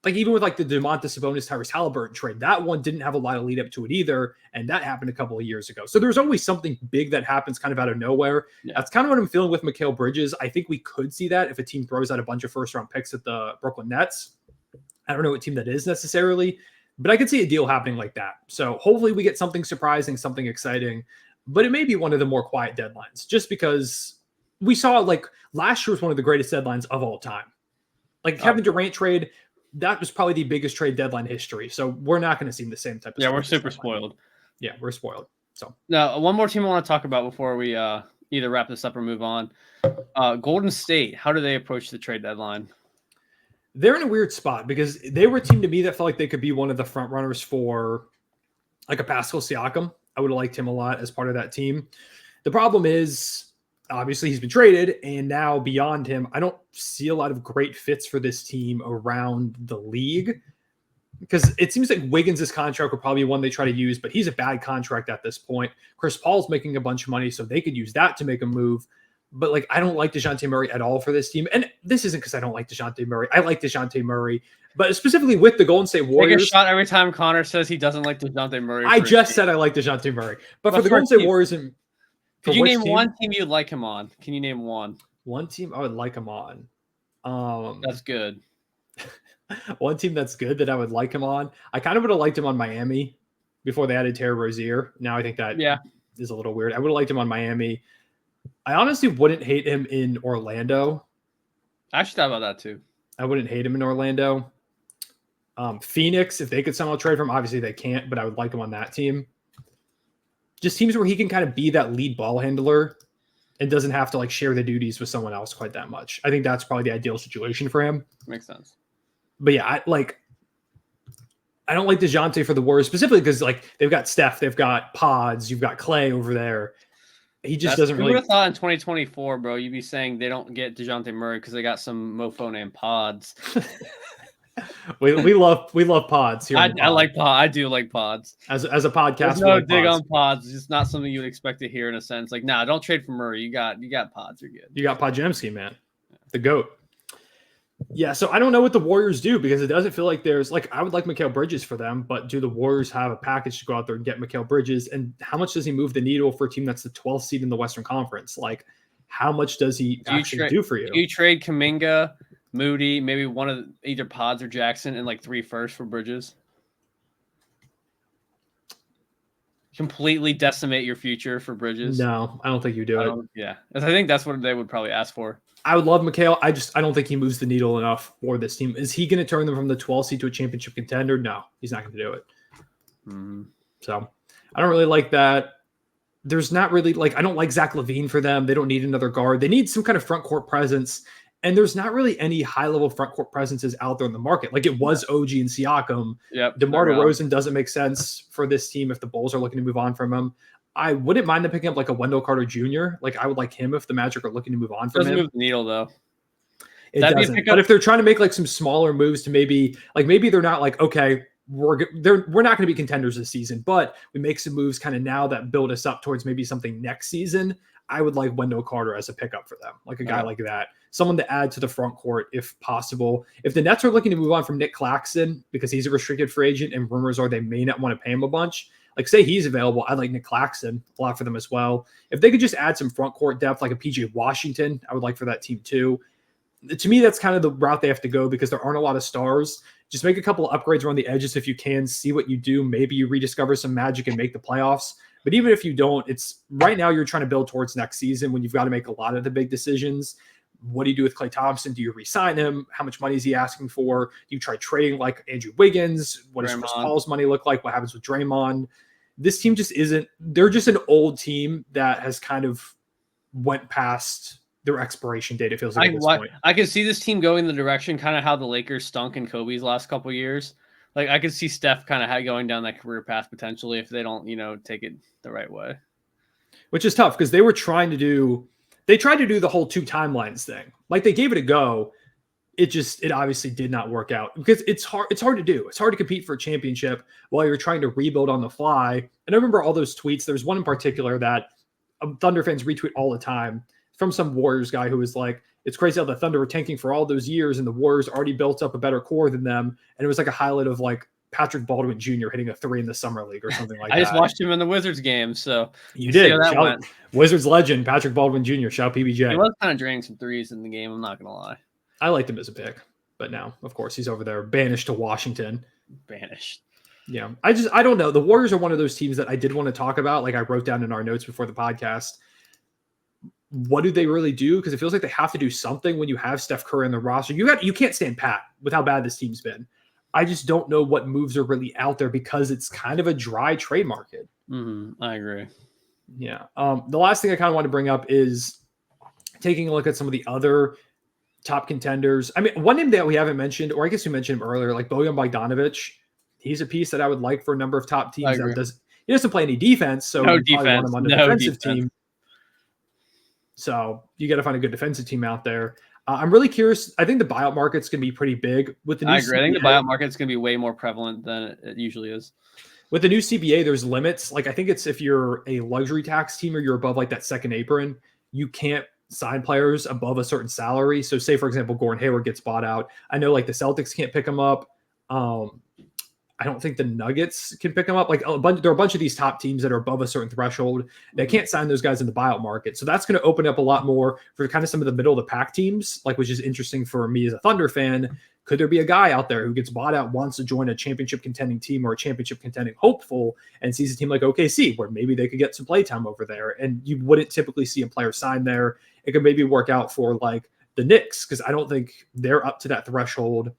[SPEAKER 1] Like even with like the DeMontis Sabonis Tyrese Halliburton trade, that one didn't have a lot of lead up to it either, and that happened a couple of years ago. So there's always something big that happens kind of out of nowhere. Yeah. That's kind of what I'm feeling with Mikal Bridges. I think we could see that if a team throws out a bunch of first-round picks at the Brooklyn Nets. I don't know what team that is necessarily, but I could see a deal happening like that. So hopefully we get something surprising, something exciting, but it may be one of the more quiet deadlines, just because we saw like last year was one of the greatest deadlines of all time. Like Kevin Durant trade. That was probably the biggest trade deadline history. So we're not going to see the same type of
[SPEAKER 2] stuff. Yeah, we're super spoiled.
[SPEAKER 1] Yeah, we're spoiled. So
[SPEAKER 2] now one more team I want to talk about before we either wrap this up or move on. Golden State, how do they approach the trade deadline?
[SPEAKER 1] They're in a weird spot because they were a team to me that felt like they could be one of the front runners for like a Pascal Siakam. I would have liked him a lot as part of that team. The problem is, obviously, he's been traded, and now beyond him, I don't see a lot of great fits for this team around the league because it seems like Wiggins' contract will probably be one they try to use, but he's a bad contract at this point. Chris Paul's making a bunch of money, so they could use that to make a move. But like, I don't like DeJounte Murray at all for this team. And this isn't because I don't like DeJounte Murray. I like DeJounte Murray, but specifically with the Golden State Warriors.
[SPEAKER 2] Take a shot every time Connor says he doesn't like DeJounte Murray.
[SPEAKER 1] I just said I like DeJounte Murray, but for the Golden State Warriors and
[SPEAKER 2] could you name one team you'd like him on? Can you name one?
[SPEAKER 1] One team I would like him on.
[SPEAKER 2] That's good.
[SPEAKER 1] One team that's good that I would like him on. I kind of would have liked him on Miami before they added Terry Rozier. Now I think that is a little weird. I would have liked him on Miami. I honestly wouldn't hate him in Orlando.
[SPEAKER 2] I actually thought about that too.
[SPEAKER 1] I wouldn't hate him in Orlando. Phoenix, if they could somehow trade for him, obviously they can't, but I would like him on that team. Just teams where he can kind of be that lead ball handler and doesn't have to like share the duties with someone else quite that much. I think that's probably the ideal situation for him.
[SPEAKER 2] Makes sense.
[SPEAKER 1] But yeah, I don't like DeJounte for the Warriors specifically because like they've got Steph, they've got Pods, you've got Clay over there. He just doesn't really.
[SPEAKER 2] Who would have thought in 2024, bro, you'd be saying they don't get DeJounte Murray because they got some mofo named Pods.
[SPEAKER 1] we love Pods here.
[SPEAKER 2] I like Pods. I do like Pods.
[SPEAKER 1] As a podcast,
[SPEAKER 2] there's no dig on Pods. It's just not something you would expect to hear in a sense. Like, nah, don't trade for Murray. You got Pods. You're good.
[SPEAKER 1] You got Podziemski, man, the GOAT. Yeah, so I don't know what the Warriors do because it doesn't feel like there's like I would like Mikal Bridges for them, but do the Warriors have a package to go out there and get Mikal Bridges? And how much does he move the needle for a team that's the 12th seed in the Western Conference? Like, how much does he actually do for you?
[SPEAKER 2] Do you trade Kuminga, Moody, maybe one of either Pods or Jackson, and like 3 firsts for Bridges? Completely decimate your future for Bridges?
[SPEAKER 1] No, I don't think you do it.
[SPEAKER 2] Yeah, I think that's what they would probably ask for.
[SPEAKER 1] I would love Mikal. I don't think he moves the needle enough for this team. Is he going to turn them from the 12th seed to a championship contender? No, he's not going to do it. So I don't really like that. There's not really like I don't like Zach LaVine for them. They don't need another guard. They need some kind of front court presence. And there's not really any high-level front court presences out there in the market. Like it was OG and Siakam.
[SPEAKER 2] Yep.
[SPEAKER 1] DeMar DeRozan doesn't make sense for this team if the Bulls are looking to move on from him. I wouldn't mind them picking up like a Wendell Carter Jr. Like I would like him if the Magic are looking to move on from him.
[SPEAKER 2] Doesn't move the needle though.
[SPEAKER 1] It doesn't. But if they're trying to make like some smaller moves to maybe they're not like, okay, we're not going to be contenders this season, but we make some moves kind of now that build us up towards maybe something next season. I would like Wendell Carter as a pickup for them, like a guy like that, someone to add to the front court if possible. If the Nets are looking to move on from Nick Claxton because he's a restricted free agent and rumors are they may not want to pay him a bunch, like say he's available, I'd like Nick Claxton a lot for them as well. If they could just add some front court depth like a PJ Washington, I would like for that team too. To me, that's kind of the route they have to go because there aren't a lot of stars. Just make a couple of upgrades around the edges if you can, see what you do. Maybe you rediscover some magic and make the playoffs. But even if you don't, it's right now you're trying to build towards next season when you've got to make a lot of the big decisions. What do you do with Klay Thompson? Do you re-sign him? How much money is he asking for? Do you try trading like Andrew Wiggins? What does Chris Paul's money look like? What happens with Draymond? This team just isn't – they're just an old team that has kind of went past their expiration date, it feels like at this point.
[SPEAKER 2] I can see this team going the direction kind of how the Lakers stunk in Kobe's last couple of years. Like I could see Steph kind of going down that career path potentially if they don't, take it the right way.
[SPEAKER 1] Which is tough because they tried to do the whole 2 timelines thing. Like they gave it a go. It obviously did not work out because it's hard to do. It's hard to compete for a championship while you're trying to rebuild on the fly. And I remember all those tweets. There's one in particular that Thunder fans retweet all the time from some Warriors guy who was like, it's crazy how the Thunder were tanking for all those years and the Warriors already built up a better core than them. And it was like a highlight of like Patrick Baldwin Jr. hitting a 3 in the summer league or something like that.
[SPEAKER 2] I just watched him in the Wizards game, so
[SPEAKER 1] you did. Wizards legend Patrick Baldwin Jr. Shout PBJ.
[SPEAKER 2] He was kind of draining some threes in the game. I'm not gonna lie.
[SPEAKER 1] I liked him as a pick, but now, of course, he's over there banished to Washington.
[SPEAKER 2] Banished.
[SPEAKER 1] Yeah, I don't know. The Warriors are one of those teams that I did want to talk about. Like I wrote down in our notes before the podcast. What do they really do? Because it feels like they have to do something when you have Steph Curry in the roster. You can't stand pat with how bad this team's been. I just don't know what moves are really out there because it's kind of a dry trade market.
[SPEAKER 2] I agree.
[SPEAKER 1] Yeah. The last thing I kind of want to bring up is taking a look at some of the other top contenders. I mean, one name that we haven't mentioned, or I guess we mentioned him earlier, like Bojan Bogdanovic. He's a piece that I would like for a number of top teams. He doesn't play any defense, so
[SPEAKER 2] no
[SPEAKER 1] you
[SPEAKER 2] defense.
[SPEAKER 1] Probably want him on the defensive team. So you got to find a good defensive team out there. I'm really curious. I think the buyout market's going to be pretty big with the new.
[SPEAKER 2] I agree. I think the buyout market's going to be way more prevalent than it usually is.
[SPEAKER 1] With the new CBA, there's limits. Like I think it's if you're a luxury tax team or you're above like that second apron, you can't sign players above a certain salary. So say, for example, Gordon Hayward gets bought out. I know like the Celtics can't pick him up. I don't think the Nuggets can pick him up. Like there are a bunch of these top teams that are above a certain threshold. They can't sign those guys in the buyout market. So that's going to open up a lot more for kind of some of the middle of the pack teams, like which is interesting for me as a Thunder fan. Could there be a guy out there who gets bought out, wants to join a championship contending team or a championship contending hopeful and sees a team like OKC where maybe they could get some playtime over there? And you wouldn't typically see a player sign there. It could maybe work out for like the Knicks because I don't think they're up to that threshold.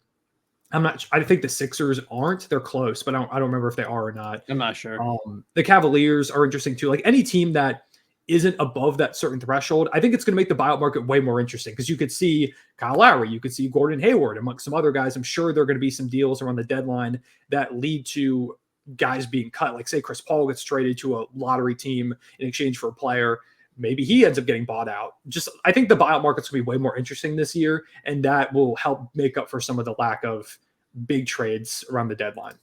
[SPEAKER 1] I think the Sixers aren't. They're close, but I don't remember if they are or not.
[SPEAKER 2] I'm not sure.
[SPEAKER 1] The Cavaliers are interesting too. Like any team that isn't above that certain threshold, I think it's going to make the buyout market way more interesting because you could see Kyle Lowry, you could see Gordon Hayward amongst some other guys. I'm sure there are going to be some deals around the deadline that lead to guys being cut. Like say Chris Paul gets traded to a lottery team in exchange for a player. Maybe he ends up getting bought out. I think the buyout market's going to be way more interesting this year, and that will help make up for some of the lack of big trades around the deadline.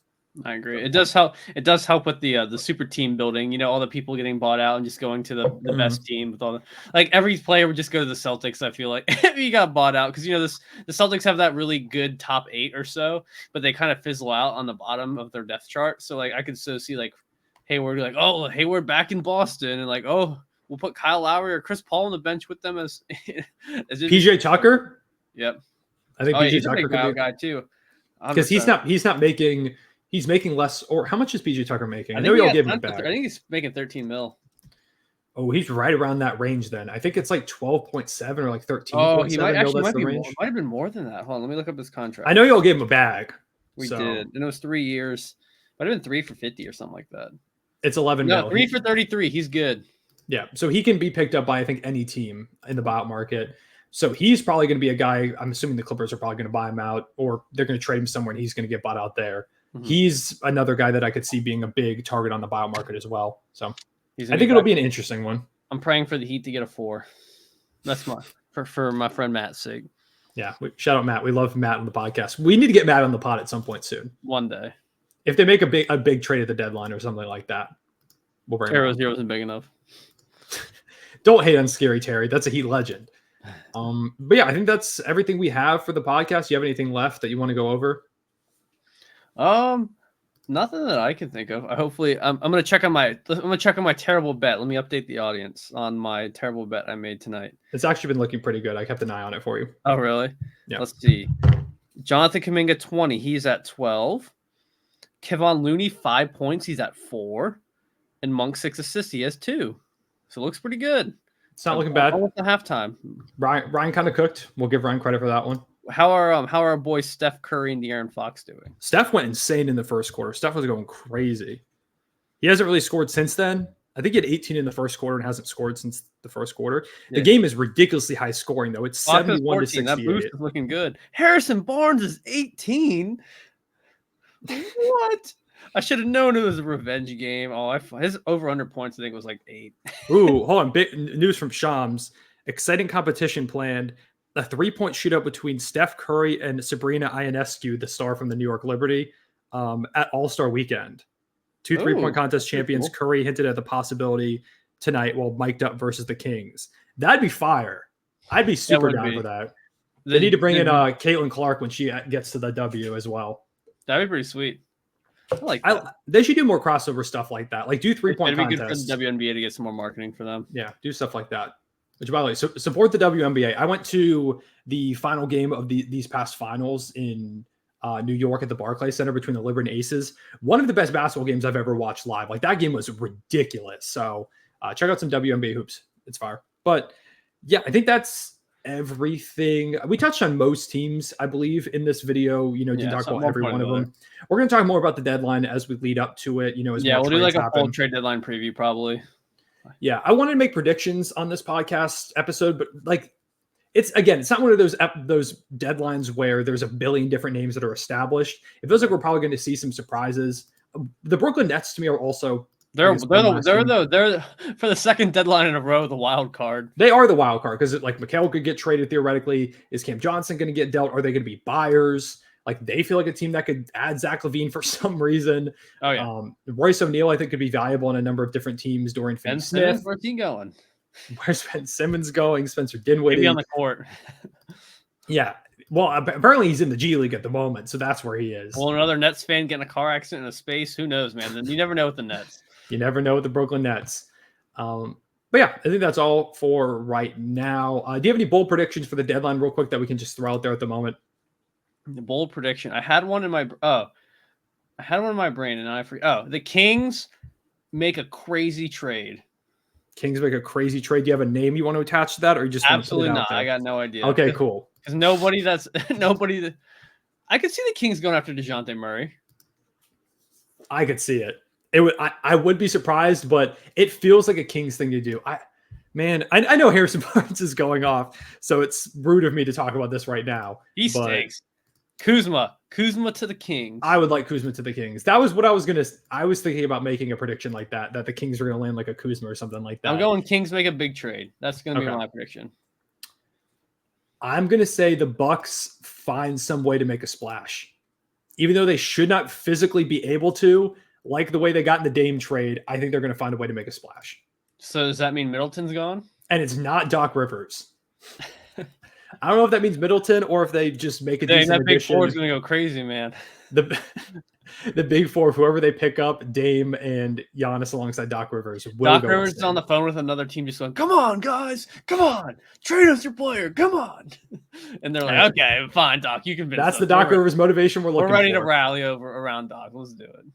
[SPEAKER 2] I agree. It does help. It does help with the super team building. You know, all the people getting bought out and just going to the best team with all like every player would just go to the Celtics. I feel like if he got bought out because the Celtics have that really good top 8 or so, but they kind of fizzle out on the bottom of their depth chart. So like I could so see like Hayward like Hayward back in Boston and like we'll put Kyle Lowry or Chris Paul on the bench with them as
[SPEAKER 1] PJ Tucker.
[SPEAKER 2] Yep,
[SPEAKER 1] I think PJ
[SPEAKER 2] he's
[SPEAKER 1] Tucker
[SPEAKER 2] a big guy too.
[SPEAKER 1] Because he's not making. He's making less, or how much is PJ Tucker making? I know y'all gave him back.
[SPEAKER 2] I think he's making 13 mil.
[SPEAKER 1] Oh, he's right around that range then. I think it's like 12.7 or like 13.
[SPEAKER 2] Oh, he might have been more than that. Hold on, let me look up his contract.
[SPEAKER 1] I know y'all gave him a bag.
[SPEAKER 2] We did, and it was 3 years. Might have been 3 for 50 or something like that.
[SPEAKER 1] It's 11
[SPEAKER 2] No,
[SPEAKER 1] mil.
[SPEAKER 2] 3 for 33. He's good.
[SPEAKER 1] Yeah, so he can be picked up by I think any team in the buyout market. So he's probably going to be a guy. I'm assuming the Clippers are probably going to buy him out, or they're going to trade him somewhere, and he's going to get bought out there. Mm-hmm. He's another guy that I could see being a big target on the buyout market as well. So I think it'll be an interesting one.
[SPEAKER 2] I'm praying for the Heat to get a 4. That's for my friend Matt's sake.
[SPEAKER 1] Yeah, shout out Matt. We love Matt on the podcast. We need to get Matt on the pod at some point soon.
[SPEAKER 2] One day,
[SPEAKER 1] if they make a big trade at the deadline or something like that, we'll bring.
[SPEAKER 2] Terry Rozier wasn't big enough.
[SPEAKER 1] Don't hate on Scary Terry. That's a Heat legend. But yeah, I think that's everything we have for the podcast. Do you have anything left that you want to go over?
[SPEAKER 2] Nothing that I can think of. I'm gonna check on my terrible bet. Let me update the audience on my terrible bet I made tonight.
[SPEAKER 1] It's actually been looking pretty good. I kept an eye on it for you.
[SPEAKER 2] Oh, really?
[SPEAKER 1] Yeah.
[SPEAKER 2] Let's see. Jonathan Kuminga 20. He's at 12. Kevon Looney 5 points. He's at 4. And Monk 6 assists. He has 2. So it looks pretty good.
[SPEAKER 1] It's not looking bad.
[SPEAKER 2] Almost at halftime.
[SPEAKER 1] Ryan kind of cooked. We'll give Ryan credit for that one.
[SPEAKER 2] How are our boys Steph Curry and De'Aaron Fox doing?
[SPEAKER 1] Steph went insane in the first quarter. Steph was going crazy. He hasn't really scored since then. I think he had 18 in the first quarter and hasn't scored since the first quarter. Yeah. The game is ridiculously high scoring, though. It's 71 to 68.
[SPEAKER 2] That boost is looking good. Harrison Barnes is 18. What? I should have known it was a revenge game. Oh, his over-under points, I think, was like 8.
[SPEAKER 1] Ooh, hold on. Big news from Shams. Exciting competition planned. A 3-point shootout between Steph Curry and Sabrina Ionescu, the star from the New York Liberty, at All-Star Weekend. 2 3-point contest champions. Cool. Curry hinted at the possibility tonight while mic'd up versus the Kings. That'd be fire. I'd be super down for that. They need to bring in Caitlin Clark when she gets to the W as well.
[SPEAKER 2] That'd be pretty sweet. I like that.
[SPEAKER 1] They should do more crossover stuff like that. Like do 3-point contests.
[SPEAKER 2] It'd be good for the WNBA to get some more marketing for them.
[SPEAKER 1] Yeah, do stuff like that. Which, by the way, support the WNBA. I went to the final game of these past finals in New York at the Barclays Center between the Liberty and Aces. One of the best basketball games I've ever watched live. Like that game was ridiculous. So check out some WNBA hoops. It's fire. But yeah, I think that's everything. We touched on most teams, I believe, in this video. Didn't talk about every one of them. We're going to talk more about the deadline as we lead up to it. We'll
[SPEAKER 2] do like a full trade deadline preview probably.
[SPEAKER 1] Yeah, I wanted to make predictions on this podcast episode, but like it's not one of those deadlines where there's a billion different names that are established. It feels like we're probably going to see some surprises. The Brooklyn Nets to me are also
[SPEAKER 2] they're for the second deadline in a row the wild card.
[SPEAKER 1] They are the wild card because like Mikal could get traded theoretically. Is Cam Johnson going to get dealt? Are they going to be buyers? Like they feel like a team that could add Zach LaVine for some reason.
[SPEAKER 2] Oh yeah.
[SPEAKER 1] Royce O'Neal I think could be valuable in a number of different teams. Dorian Finney-Smith.
[SPEAKER 2] Where's he going?
[SPEAKER 1] Where's Ben Simmons going? Spencer Dinwiddie.
[SPEAKER 2] Maybe on the court.
[SPEAKER 1] Yeah. Well, apparently he's in the G League at the moment, so that's where he is.
[SPEAKER 2] Well, another Nets fan getting a car accident in a space. Who knows, man? You never know with the Nets.
[SPEAKER 1] You never know with the Brooklyn Nets. But yeah, I think that's all for right now. Do you have any bold predictions for the deadline real quick that we can just throw out there at the moment?
[SPEAKER 2] The bold prediction. I had one in my brain and I forgot. Oh, the Kings make a crazy trade.
[SPEAKER 1] Kings make a crazy trade. Do you have a name you want to attach to that, or you just
[SPEAKER 2] absolutely not? I got no idea.
[SPEAKER 1] Okay, cool.
[SPEAKER 2] Because nobody that I could see the Kings going after DeJounte Murray.
[SPEAKER 1] I could see it. I would be surprised, but it feels like a Kings thing to do. I know Harrison Barnes is going off, so it's rude of me to talk about this right now.
[SPEAKER 2] He stinks. Kuzma to the Kings.
[SPEAKER 1] I would like Kuzma to the Kings. That was what I was thinking about making a prediction like that the Kings are going to land like a Kuzma or something like that.
[SPEAKER 2] I'm going Kings make a big trade. That's going to be my prediction.
[SPEAKER 1] I'm going to say the Bucks find some way to make a splash. Even though they should not physically be able to, like the way they got in the Dame trade, I think they're going to find a way to make a splash.
[SPEAKER 2] So does that mean Middleton's gone?
[SPEAKER 1] And it's not Doc Rivers. I don't know if that means Middleton or if they just make a decent
[SPEAKER 2] that big
[SPEAKER 1] addition.
[SPEAKER 2] four is going to go crazy, man.
[SPEAKER 1] The big four, whoever they pick up, Dame and Giannis alongside Doc Rivers.
[SPEAKER 2] Doc Rivers is on the phone with another team just going, come on, guys. Come on. Trade us your player. Come on. And they're like, okay, fine, Doc. You can convince us.
[SPEAKER 1] That's the Doc Rivers motivation we're looking for.
[SPEAKER 2] We're ready to rally around Doc. Let's do it.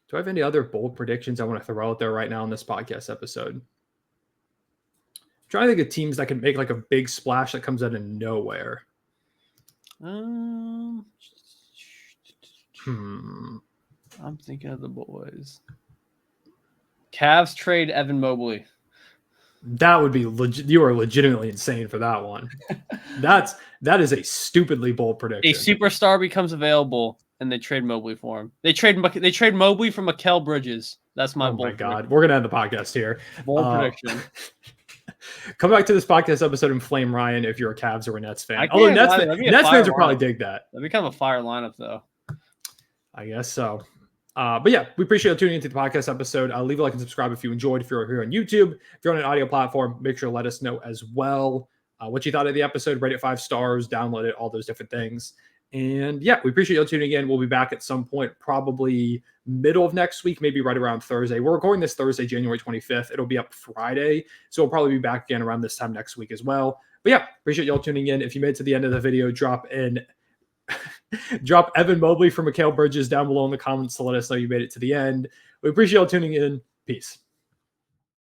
[SPEAKER 1] Do I have any other bold predictions I want to throw out there right now in this podcast episode? Trying to think of teams that can make like a big splash that comes out of nowhere.
[SPEAKER 2] I'm thinking of the boys. Cavs trade Evan Mobley.
[SPEAKER 1] That would be you are legitimately insane for that one. that is a stupidly bold prediction.
[SPEAKER 2] A superstar becomes available and they trade Mobley for him. They trade Mobley for Mikal Bridges. That's my bold prediction.
[SPEAKER 1] God. We're gonna end the podcast here.
[SPEAKER 2] Bold prediction.
[SPEAKER 1] Come back to this podcast episode and flame Ryan if you're a Cavs or a Nets fan. Although Nets fans will probably dig that.
[SPEAKER 2] That'd be kind of a fire lineup, though.
[SPEAKER 1] I guess so. But yeah, we appreciate you tuning into the podcast episode. Leave a like and subscribe if you enjoyed. If you're here on YouTube, if you're on an audio platform, make sure to let us know as well what you thought of the episode. Rate it 5 stars, download it, all those different things. And yeah, we appreciate you tuning in. We'll be back at some point, probably middle of next week, maybe right around Thursday. We're recording this Thursday, January 25th. It'll be up Friday. So we'll probably be back again around this time next week as well. But yeah, appreciate y'all tuning in. If you made it to the end of the video, drop Evan Mobley for Mikal Bridges down below in the comments to let us know you made it to the end. We appreciate y'all tuning in. Peace.